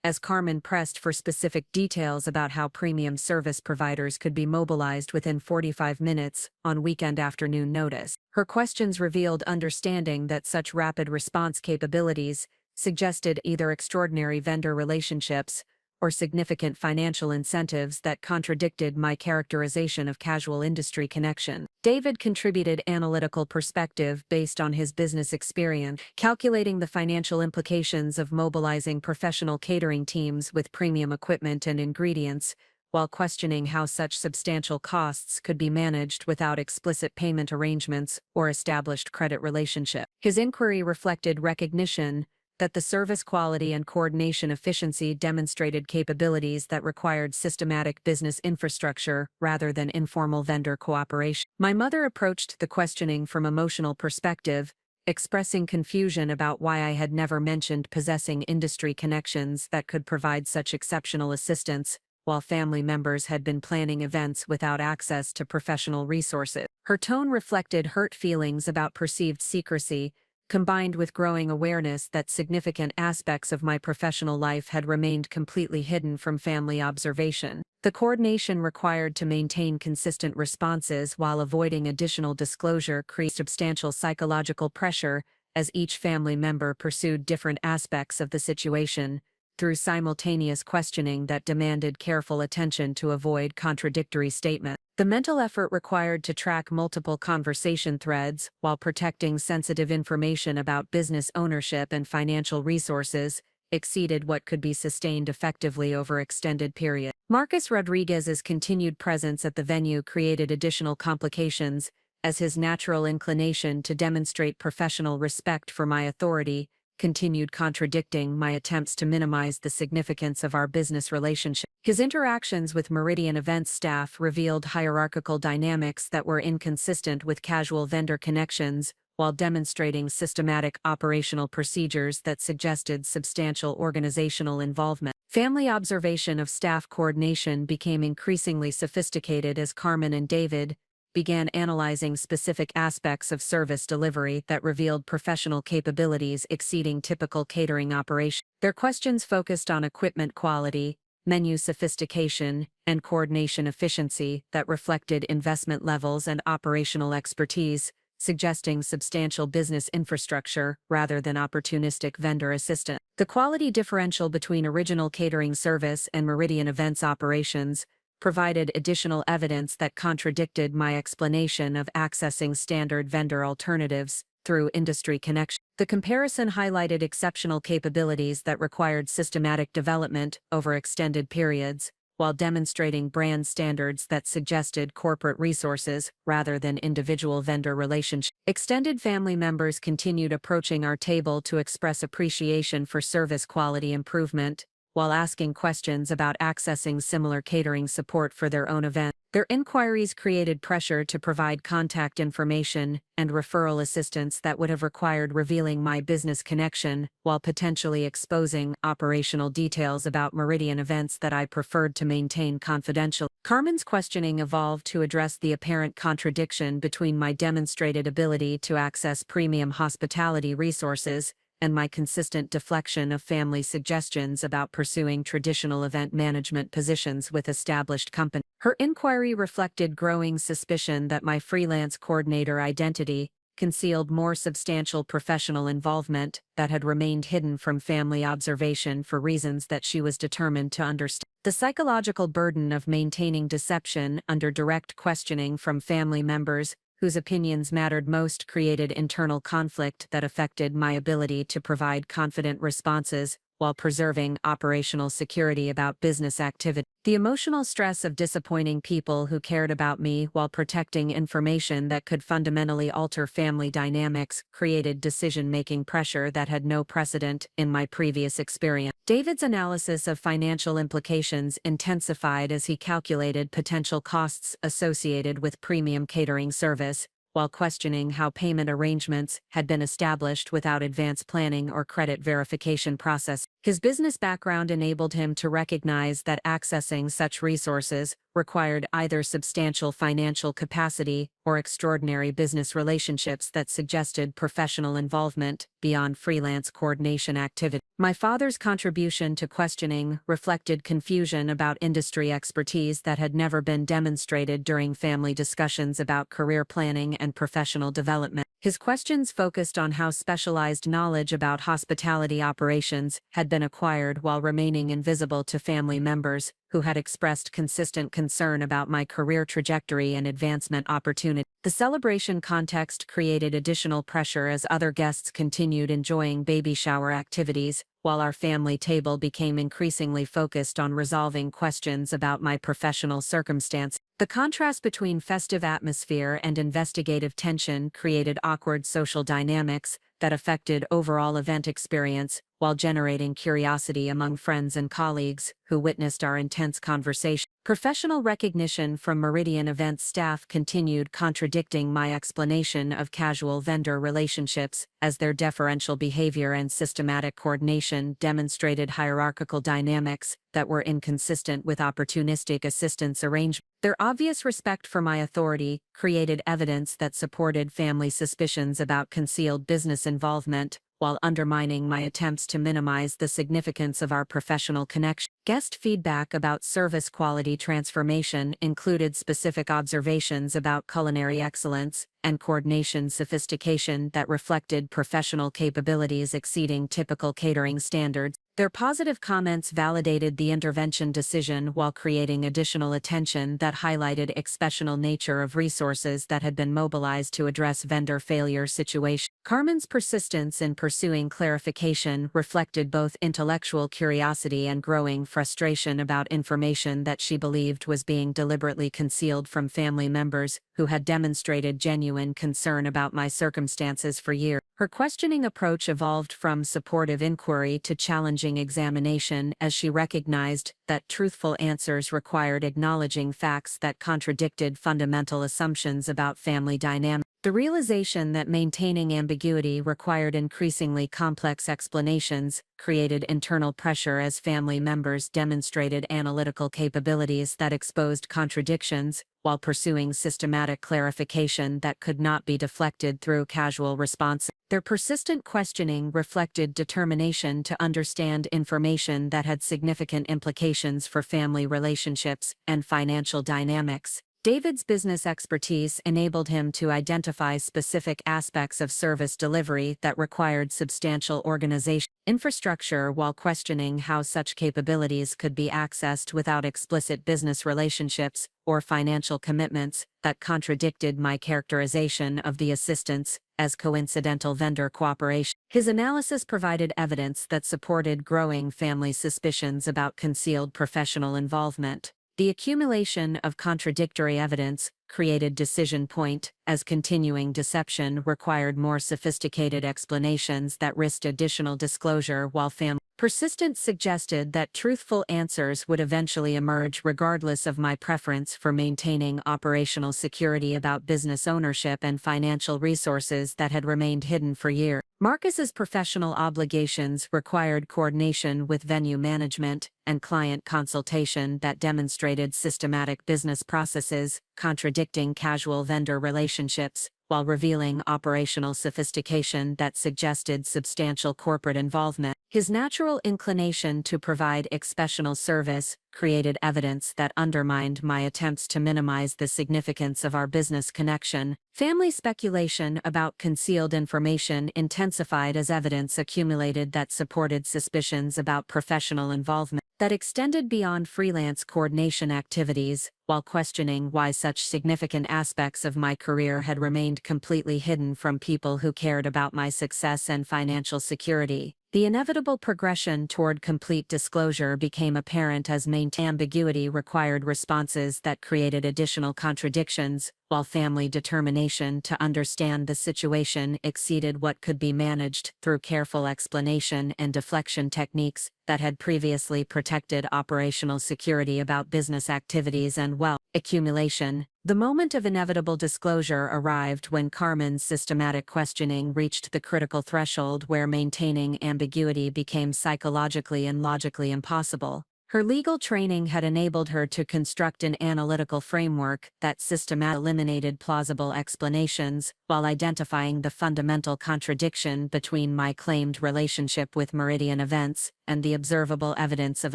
as Carmen pressed for specific details about how premium service providers could be mobilized within 45 minutes on weekend afternoon notice. Her questions revealed understanding that such rapid response capabilities suggested either extraordinary vendor relationships or significant financial incentives that contradicted my characterization of casual industry connection. David contributed analytical perspective based on his business experience, calculating the financial implications of mobilizing professional catering teams with premium equipment and ingredients, while questioning how such substantial costs could be managed without explicit payment arrangements or established credit relationship. His inquiry reflected recognition that the service quality and coordination efficiency demonstrated capabilities that required systematic business infrastructure rather than informal vendor cooperation. My mother approached the questioning from emotional perspective, expressing confusion about why I had never mentioned possessing industry connections that could provide such exceptional assistance, while family members had been planning events without access to professional resources. Her tone reflected hurt feelings about perceived secrecy, combined with growing awareness that significant aspects of my professional life had remained completely hidden from family observation. The coordination required to maintain consistent responses while avoiding additional disclosure created substantial psychological pressure as each family member pursued different aspects of the situation through simultaneous questioning that demanded careful attention to avoid contradictory statements. The mental effort required to track multiple conversation threads while protecting sensitive information about business ownership and financial resources exceeded what could be sustained effectively over extended periods. Marcus Rodriguez's continued presence at the venue created additional complications, as his natural inclination to demonstrate professional respect for my authority continued contradicting my attempts to minimize the significance of our business relationship. His interactions with Meridian Events staff revealed hierarchical dynamics that were inconsistent with casual vendor connections, while demonstrating systematic operational procedures that suggested substantial organizational involvement. Family observation of staff coordination became increasingly sophisticated as Carmen and David began analyzing specific aspects of service delivery that revealed professional capabilities exceeding typical catering operations. Their questions focused on equipment quality, menu sophistication, and coordination efficiency that reflected investment levels and operational expertise, suggesting substantial business infrastructure rather than opportunistic vendor assistance. The quality differential between original catering service and Meridian Events operations provided additional evidence that contradicted my explanation of accessing standard vendor alternatives through industry connection. The comparison highlighted exceptional capabilities that required systematic development over extended periods, while demonstrating brand standards that suggested corporate resources rather than individual vendor relationships. Extended family members continued approaching our table to express appreciation for service quality improvement, while asking questions about accessing similar catering support for their own event. Their inquiries created pressure to provide contact information and referral assistance that would have required revealing my business connection, while potentially exposing operational details about Meridian Events that I preferred to maintain confidential. Carmen's questioning evolved to address the apparent contradiction between my demonstrated ability to access premium hospitality resources and my consistent deflection of family suggestions about pursuing traditional event management positions with established companies. Her inquiry reflected growing suspicion that my freelance coordinator identity concealed more substantial professional involvement that had remained hidden from family observation for reasons that she was determined to understand. The psychological burden of maintaining deception under direct questioning from family members whose opinions mattered most created internal conflict that affected my ability to provide confident responses while preserving operational security about business activity. The emotional stress of disappointing people who cared about me while protecting information that could fundamentally alter family dynamics created decision-making pressure that had no precedent in my previous experience. David's analysis of financial implications intensified as he calculated potential costs associated with premium catering service, while questioning how payment arrangements had been established without advance planning or credit verification process. His business background enabled him to recognize that accessing such resources required either substantial financial capacity or extraordinary business relationships that suggested professional involvement beyond freelance coordination activity. My father's contribution to questioning reflected confusion about industry expertise that had never been demonstrated during family discussions about career planning and professional development. His questions focused on how specialized knowledge about hospitality operations had been acquired while remaining invisible to family members who had expressed consistent concern about my career trajectory and advancement opportunity. The celebration context created additional pressure as other guests continued enjoying baby shower activities, while our family table became increasingly focused on resolving questions about my professional circumstance. The contrast between festive atmosphere and investigative tension created awkward social dynamics that affected overall event experience, while generating curiosity among friends and colleagues who witnessed our intense conversation. Professional recognition from Meridian Events staff continued contradicting my explanation of casual vendor relationships, as their deferential behavior and systematic coordination demonstrated hierarchical dynamics that were inconsistent with opportunistic assistance arrangements. Their obvious respect for my authority created evidence that supported family suspicions about concealed business involvement, while undermining my attempts to minimize the significance of our professional connection. Guest feedback about service quality transformation included specific observations about culinary excellence and coordination sophistication that reflected professional capabilities exceeding typical catering standards. Their positive comments validated the intervention decision while creating additional attention that highlighted exceptional nature of resources that had been mobilized to address vendor failure situation. Carmen's persistence in pursuing clarification reflected both intellectual curiosity and growing frustration about information that she believed was being deliberately concealed from family members who had demonstrated genuine concern about my circumstances for years. Her questioning approach evolved from supportive inquiry to challenging examination as she recognized that truthful answers required acknowledging facts that contradicted fundamental assumptions about family dynamics. The realization that maintaining ambiguity required increasingly complex explanations created internal pressure as family members demonstrated analytical capabilities that exposed contradictions, while pursuing systematic clarification that could not be deflected through casual responses. Their persistent questioning reflected determination to understand information that had significant implications for family relationships and financial dynamics. David's business expertise enabled him to identify specific aspects of service delivery that required substantial organization infrastructure while questioning how such capabilities could be accessed without explicit business relationships or financial commitments that contradicted my characterization of the assistance as coincidental vendor cooperation. His analysis provided evidence that supported growing family suspicions about concealed professional involvement. The accumulation of contradictory evidence created decision point, as continuing deception required more sophisticated explanations that risked additional disclosure while persistence suggested that truthful answers would eventually emerge regardless of my preference for maintaining operational security about business ownership and financial resources that had remained hidden for years. Marcus's professional obligations required coordination with venue management and client consultation that demonstrated systematic business processes, contradicting casual vendor relationships, while revealing operational sophistication that suggested substantial corporate involvement. His natural inclination to provide exceptional service created evidence that undermined my attempts to minimize the significance of our business connection. Family speculation about concealed information intensified as evidence accumulated that supported suspicions about professional involvement that extended beyond freelance coordination activities, while questioning why such significant aspects of my career had remained completely hidden from people who cared about my success and financial security. The inevitable progression toward complete disclosure became apparent as ambiguity required responses that created additional contradictions, while family determination to understand the situation exceeded what could be managed through careful explanation and deflection techniques that had previously protected operational security about business activities and wealth accumulation. The moment of inevitable disclosure arrived when Carmen's systematic questioning reached the critical threshold where maintaining ambiguity became psychologically and logically impossible. Her legal training had enabled her to construct an analytical framework that systematically eliminated plausible explanations while identifying the fundamental contradiction between my claimed relationship with Meridian Events and the observable evidence of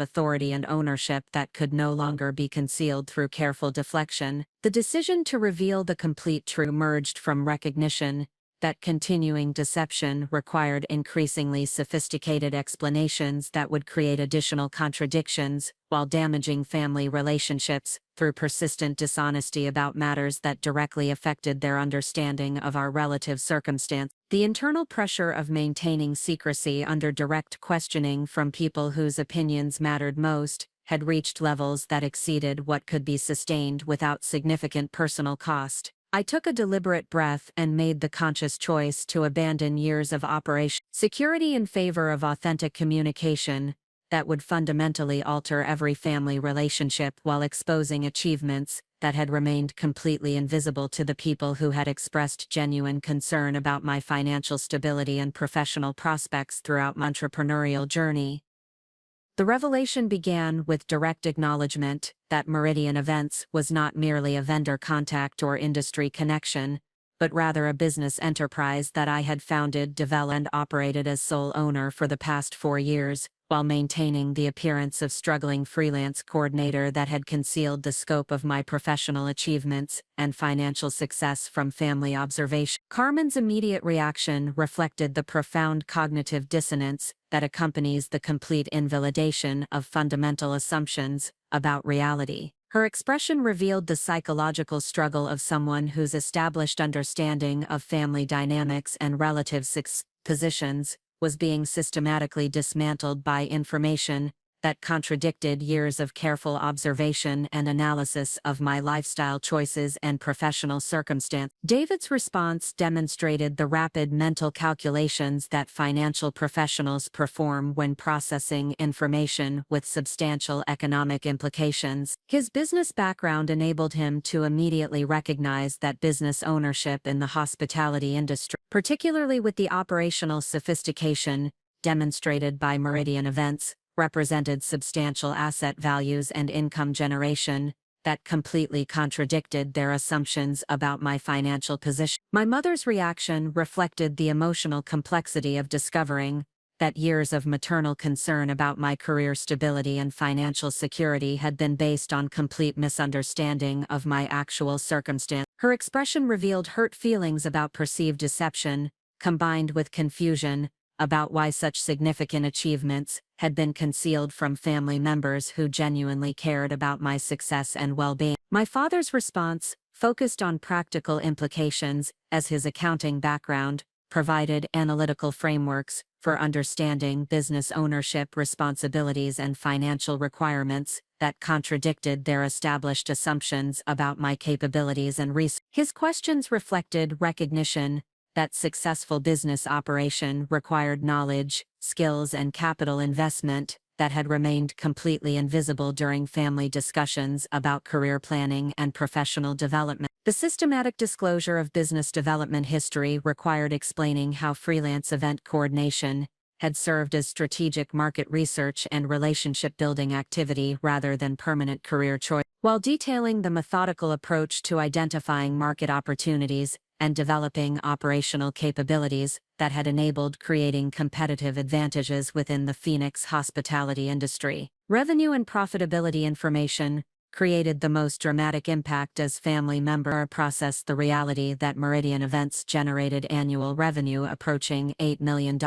authority and ownership that could no longer be concealed through careful deflection. The decision to reveal the complete truth emerged from recognition that continuing deception required increasingly sophisticated explanations that would create additional contradictions, while damaging family relationships through persistent dishonesty about matters that directly affected their understanding of our relative circumstance. The internal pressure of maintaining secrecy under direct questioning from people whose opinions mattered most had reached levels that exceeded what could be sustained without significant personal cost. I took a deliberate breath and made the conscious choice to abandon years of operation security in favor of authentic communication that would fundamentally alter every family relationship while exposing achievements that had remained completely invisible to the people who had expressed genuine concern about my financial stability and professional prospects throughout my entrepreneurial journey. The revelation began with direct acknowledgement that Meridian Events was not merely a vendor contact or industry connection, but rather a business enterprise that I had founded, developed, and operated as sole owner for the past 4 years, while maintaining the appearance of struggling freelance coordinator that had concealed the scope of my professional achievements and financial success from family observation. Carmen's immediate reaction reflected the profound cognitive dissonance that accompanies the complete invalidation of fundamental assumptions about reality. Her expression revealed the psychological struggle of someone whose established understanding of family dynamics and relative positions was being systematically dismantled by information that contradicted years of careful observation and analysis of my lifestyle choices and professional circumstance. David's response demonstrated the rapid mental calculations that financial professionals perform when processing information with substantial economic implications. His business background enabled him to immediately recognize that business ownership in the hospitality industry, particularly with the operational sophistication demonstrated by Meridian Events, represented substantial asset values and income generation that completely contradicted their assumptions about my financial position. My mother's reaction reflected the emotional complexity of discovering that years of maternal concern about my career stability and financial security had been based on complete misunderstanding of my actual circumstance. Her expression revealed hurt feelings about perceived deception, combined with confusion about why such significant achievements had been concealed from family members who genuinely cared about my success and well-being. My father's response focused on practical implications, as his accounting background provided analytical frameworks for understanding business ownership responsibilities and financial requirements that contradicted their established assumptions about my capabilities and resources. His questions reflected recognition that successful business operation required knowledge, skills, and capital investment that had remained completely invisible during family discussions about career planning and professional development. The systematic disclosure of business development history required explaining how freelance event coordination had served as strategic market research and relationship building activity rather than permanent career choice. While detailing the methodical approach to identifying market opportunities and developing operational capabilities that had enabled creating competitive advantages within the Phoenix hospitality industry. Revenue and profitability information created the most dramatic impact as family members processed the reality that Meridian Events generated annual revenue approaching $8 million,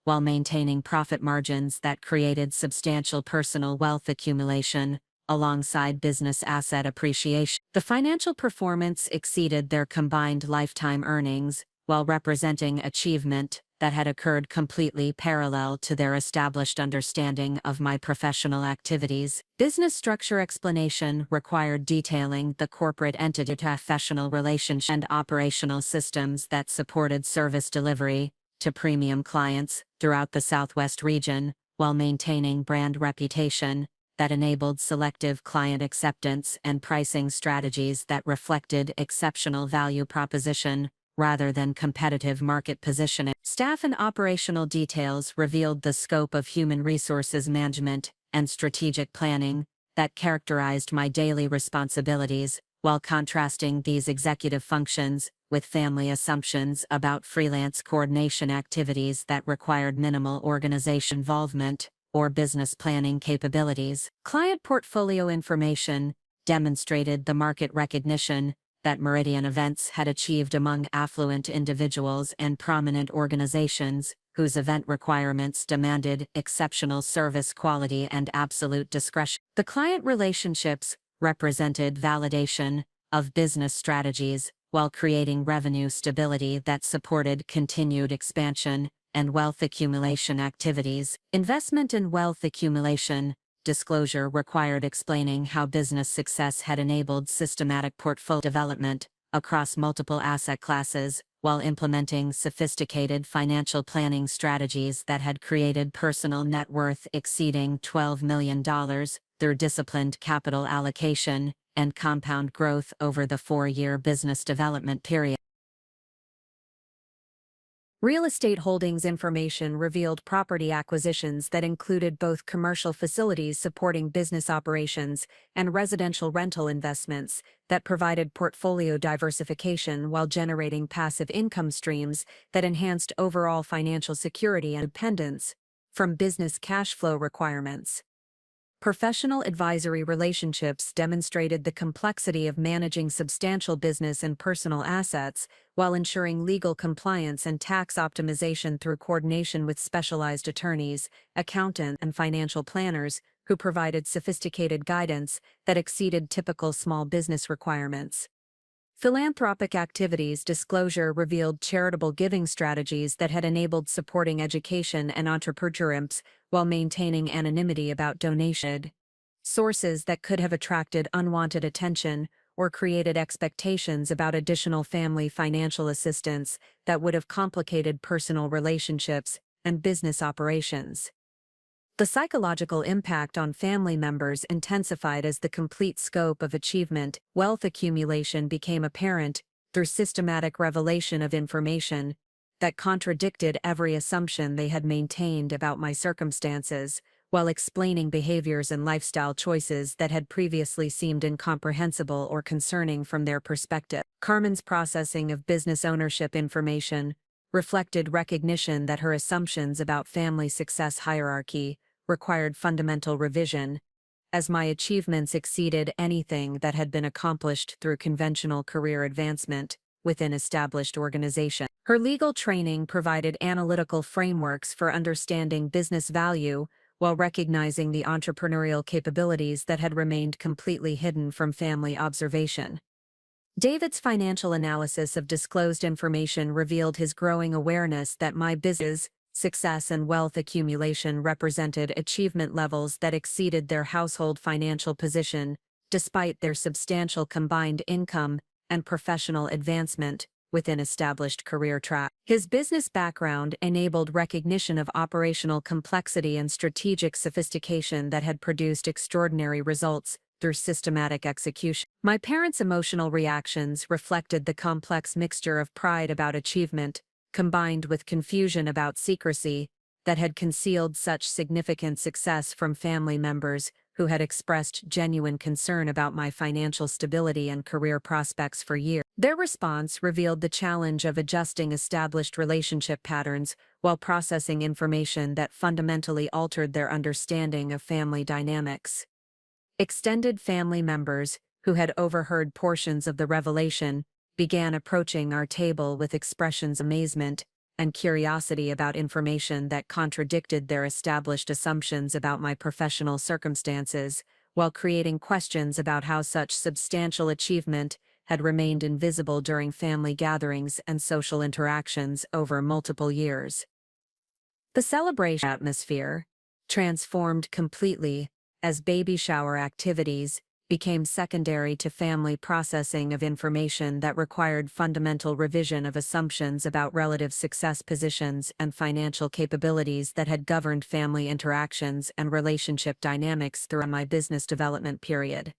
while maintaining profit margins that created substantial personal wealth accumulation alongside business asset appreciation. The financial performance exceeded their combined lifetime earnings, while representing achievement that had occurred completely parallel to their established understanding of my professional activities. Business structure explanation required detailing the corporate entity professional relationship and operational systems that supported service delivery to premium clients throughout the Southwest region, while maintaining brand reputation that enabled selective client acceptance and pricing strategies that reflected exceptional value proposition rather than competitive market positioning. Staff and operational details revealed the scope of human resources management and strategic planning that characterized my daily responsibilities, while contrasting these executive functions with family assumptions about freelance coordination activities that required minimal organization involvement or business planning capabilities. Client portfolio information demonstrated the market recognition that Meridian Events had achieved among affluent individuals and prominent organizations whose event requirements demanded exceptional service quality and absolute discretion. The client relationships represented validation of business strategies while creating revenue stability that supported continued expansion and wealth accumulation activities. Investment and wealth accumulation disclosure required explaining how business success had enabled systematic portfolio development across multiple asset classes, while implementing sophisticated financial planning strategies that had created personal net worth exceeding $12 million through disciplined capital allocation and compound growth over the 4-year business development period. Real estate holdings information revealed property acquisitions that included both commercial facilities supporting business operations and residential rental investments that provided portfolio diversification while generating passive income streams that enhanced overall financial security and independence from business cash flow requirements. Professional advisory relationships demonstrated the complexity of managing substantial business and personal assets while ensuring legal compliance and tax optimization through coordination with specialized attorneys, accountants, and financial planners who provided sophisticated guidance that exceeded typical small business requirements. Philanthropic activities disclosure revealed charitable giving strategies that had enabled supporting education and entrepreneurship while maintaining anonymity about donation. Sources that could have attracted unwanted attention or created expectations about additional family financial assistance that would have complicated personal relationships and business operations. The psychological impact on family members intensified as the complete scope of achievement, wealth accumulation became apparent through systematic revelation of information that contradicted every assumption they had maintained about my circumstances, while explaining behaviors and lifestyle choices that had previously seemed incomprehensible or concerning from their perspective. Carmen's processing of business ownership information reflected recognition that her assumptions about family success hierarchy required fundamental revision, as my achievements exceeded anything that had been accomplished through conventional career advancement within established organizations. Her legal training provided analytical frameworks for understanding business value while recognizing the entrepreneurial capabilities that had remained completely hidden from family observation. David's financial analysis of disclosed information revealed his growing awareness that my business success and wealth accumulation represented achievement levels that exceeded their household financial position, despite their substantial combined income and professional advancement within established career tracks. His business background enabled recognition of operational complexity and strategic sophistication that had produced extraordinary results through systematic execution. My parents' emotional reactions reflected the complex mixture of pride about achievement, combined with confusion about secrecy, that had concealed such significant success from family members who had expressed genuine concern about my financial stability and career prospects for years. Their response revealed the challenge of adjusting established relationship patterns while processing information that fundamentally altered their understanding of family dynamics. Extended family members, who had overheard portions of the revelation, began approaching our table with expressions of amazement and curiosity about information that contradicted their established assumptions about my professional circumstances, while creating questions about how such substantial achievement had remained invisible during family gatherings and social interactions over multiple years. The celebration atmosphere transformed completely as baby shower activities became secondary to family processing of information that required fundamental revision of assumptions about relative success positions and financial capabilities that had governed family interactions and relationship dynamics throughout my business development period.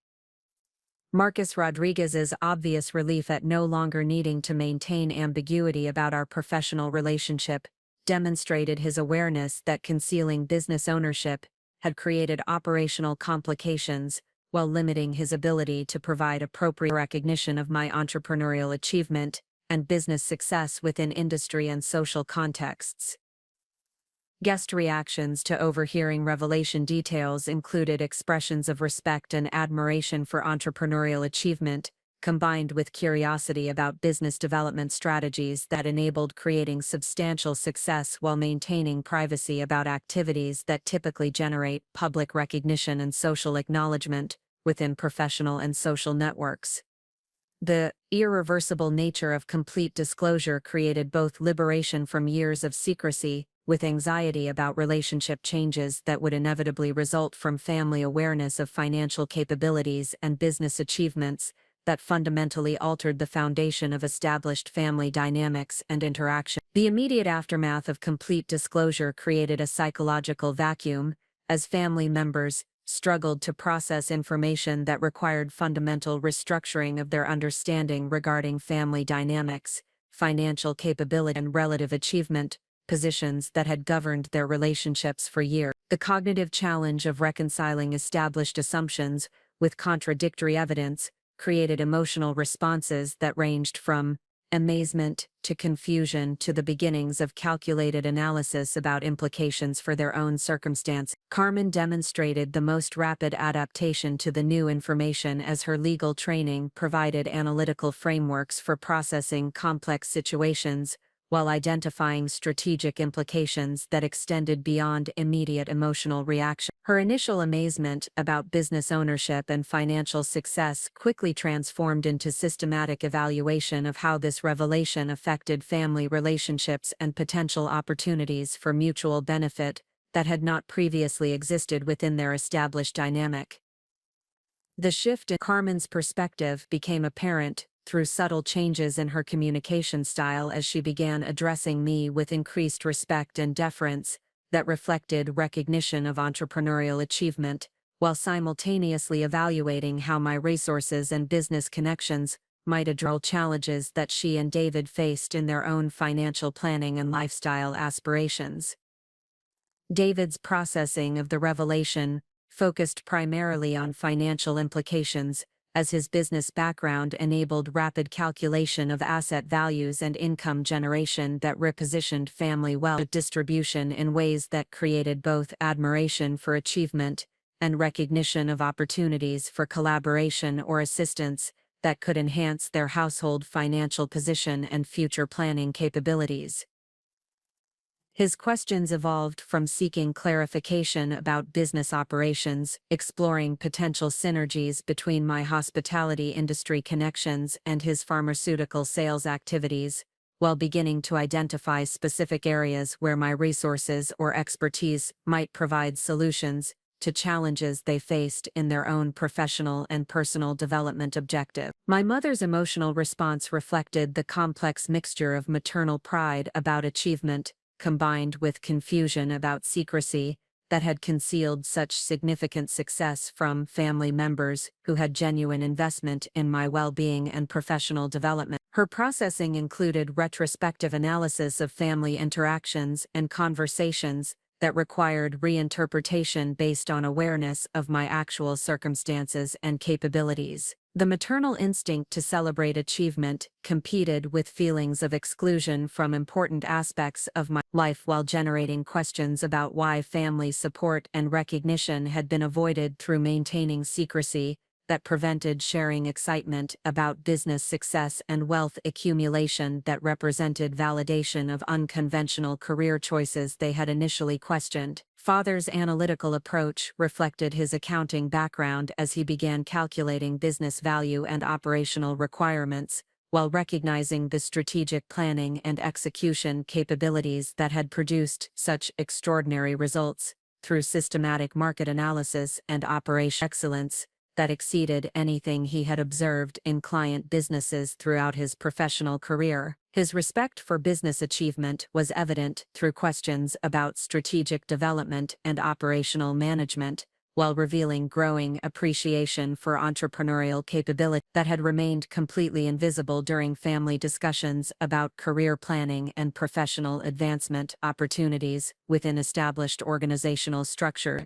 Marcus Rodriguez's obvious relief at no longer needing to maintain ambiguity about our professional relationship demonstrated his awareness that concealing business ownership had created operational complications while limiting his ability to provide appropriate recognition of my entrepreneurial achievement and business success within industry and social contexts. Guest reactions to overhearing revelation details included expressions of respect and admiration for entrepreneurial achievement, combined with curiosity about business development strategies that enabled creating substantial success while maintaining privacy about activities that typically generate public recognition and social acknowledgement within professional and social networks. The irreversible nature of complete disclosure created both liberation from years of secrecy, with anxiety about relationship changes that would inevitably result from family awareness of financial capabilities and business achievements that fundamentally altered the foundation of established family dynamics and interaction. The immediate aftermath of complete disclosure created a psychological vacuum, as family members struggled to process information that required fundamental restructuring of their understanding regarding family dynamics, financial capability, and relative achievement positions that had governed their relationships for years. The cognitive challenge of reconciling established assumptions with contradictory evidence created emotional responses that ranged from amazement to confusion to the beginnings of calculated analysis about implications for their own circumstance. Carmen demonstrated the most rapid adaptation to the new information as her legal training provided analytical frameworks for processing complex situations, while identifying strategic implications that extended beyond immediate emotional reaction. Her initial amazement about business ownership and financial success quickly transformed into systematic evaluation of how this revelation affected family relationships and potential opportunities for mutual benefit that had not previously existed within their established dynamic. The shift in Carmen's perspective became apparent through subtle changes in her communication style as she began addressing me with increased respect and deference that reflected recognition of entrepreneurial achievement, while simultaneously evaluating how my resources and business connections might address challenges that she and David faced in their own financial planning and lifestyle aspirations. David's processing of the revelation focused primarily on financial implications, as his business background enabled rapid calculation of asset values and income generation that repositioned family wealth distribution in ways that created both admiration for achievement and recognition of opportunities for collaboration or assistance that could enhance their household financial position and future planning capabilities. His questions evolved from seeking clarification about business operations, exploring potential synergies between my hospitality industry connections and his pharmaceutical sales activities, while beginning to identify specific areas where my resources or expertise might provide solutions to challenges they faced in their own professional and personal development objectives. My mother's emotional response reflected the complex mixture of maternal pride about achievement, combined with confusion about secrecy, that had concealed such significant success from family members who had genuine investment in my well-being and professional development. Her processing included retrospective analysis of family interactions and conversations that required reinterpretation based on awareness of my actual circumstances and capabilities. The maternal instinct to celebrate achievement competed with feelings of exclusion from important aspects of my life while generating questions about why family support and recognition had been avoided through maintaining secrecy that prevented sharing excitement about business success and wealth accumulation that represented validation of unconventional career choices they had initially questioned. Father's analytical approach reflected his accounting background as he began calculating business value and operational requirements, while recognizing the strategic planning and execution capabilities that had produced such extraordinary results through systematic market analysis and operation excellence that exceeded anything he had observed in client businesses throughout his professional career. His respect for business achievement was evident through questions about strategic development and operational management, while revealing growing appreciation for entrepreneurial capability that had remained completely invisible during family discussions about career planning and professional advancement opportunities within established organizational structure.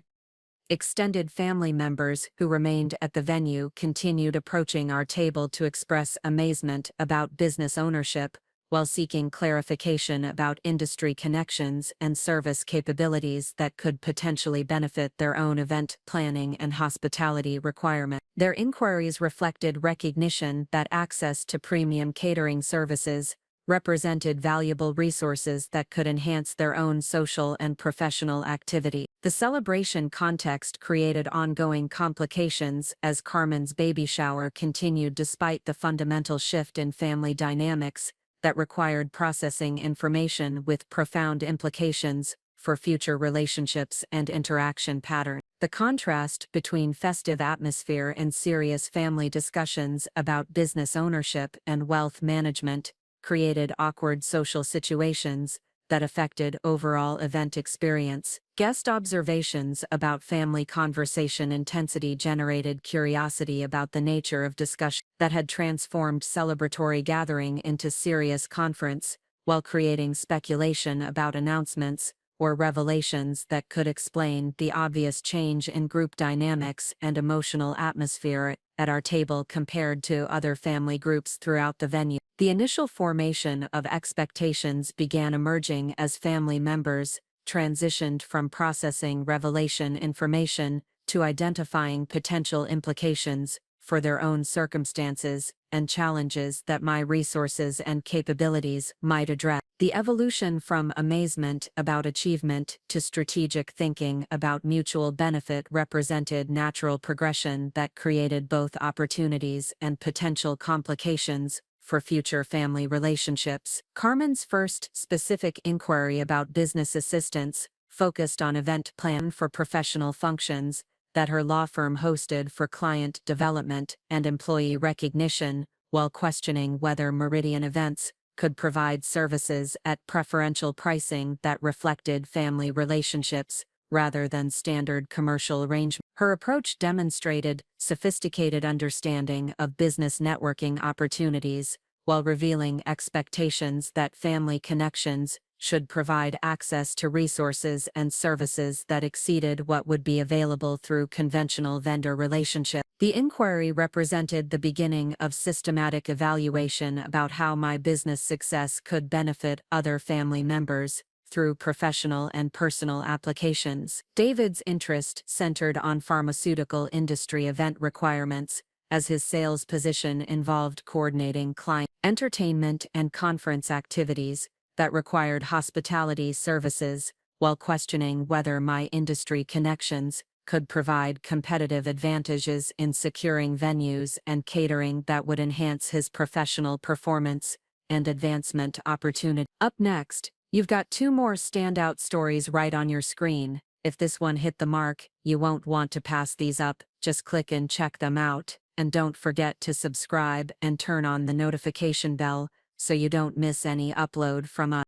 Extended family members who remained at the venue continued approaching our table to express amazement about business ownership, while seeking clarification about industry connections and service capabilities that could potentially benefit their own event planning and hospitality requirements. Their inquiries reflected recognition that access to premium catering services represented valuable resources that could enhance their own social and professional activity. The celebration context created ongoing complications as Carmen's baby shower continued despite the fundamental shift in family dynamics that required processing information with profound implications for future relationships and interaction patterns. The contrast between festive atmosphere and serious family discussions about business ownership and wealth management created awkward social situations that affected overall event experience. Guest observations about family conversation intensity generated curiosity about the nature of discussion that had transformed celebratory gathering into serious conference, while creating speculation about announcements or revelations that could explain the obvious change in group dynamics and emotional atmosphere at our table compared to other family groups throughout the venue. The initial formation of expectations began emerging as family members transitioned from processing revelation information to identifying potential implications for their own circumstances and challenges that my resources and capabilities might address. The evolution from amazement about achievement to strategic thinking about mutual benefit represented natural progression that created both opportunities and potential complications for future family relationships. Carmen's first specific inquiry about business assistance focused on event plan for professional functions that her law firm hosted for client development and employee recognition, while questioning whether Meridian Events could provide services at preferential pricing that reflected family relationships rather than standard commercial arrangements. Her approach demonstrated sophisticated understanding of business networking opportunities while revealing expectations that family connections should provide access to resources and services that exceeded what would be available through conventional vendor relationships. The inquiry represented the beginning of systematic evaluation about how my business success could benefit other family members through professional and personal applications. David's interest centered on pharmaceutical industry event requirements, as his sales position involved coordinating client entertainment and conference activities that required hospitality services, while questioning whether my industry connections could provide competitive advantages in securing venues and catering that would enhance his professional performance and advancement opportunity. Up next, you've got two more standout stories right on your screen. If this one hit the mark, you won't want to pass these up, just click and check them out. And don't forget to subscribe and turn on the notification bell so you don't miss any upload from us.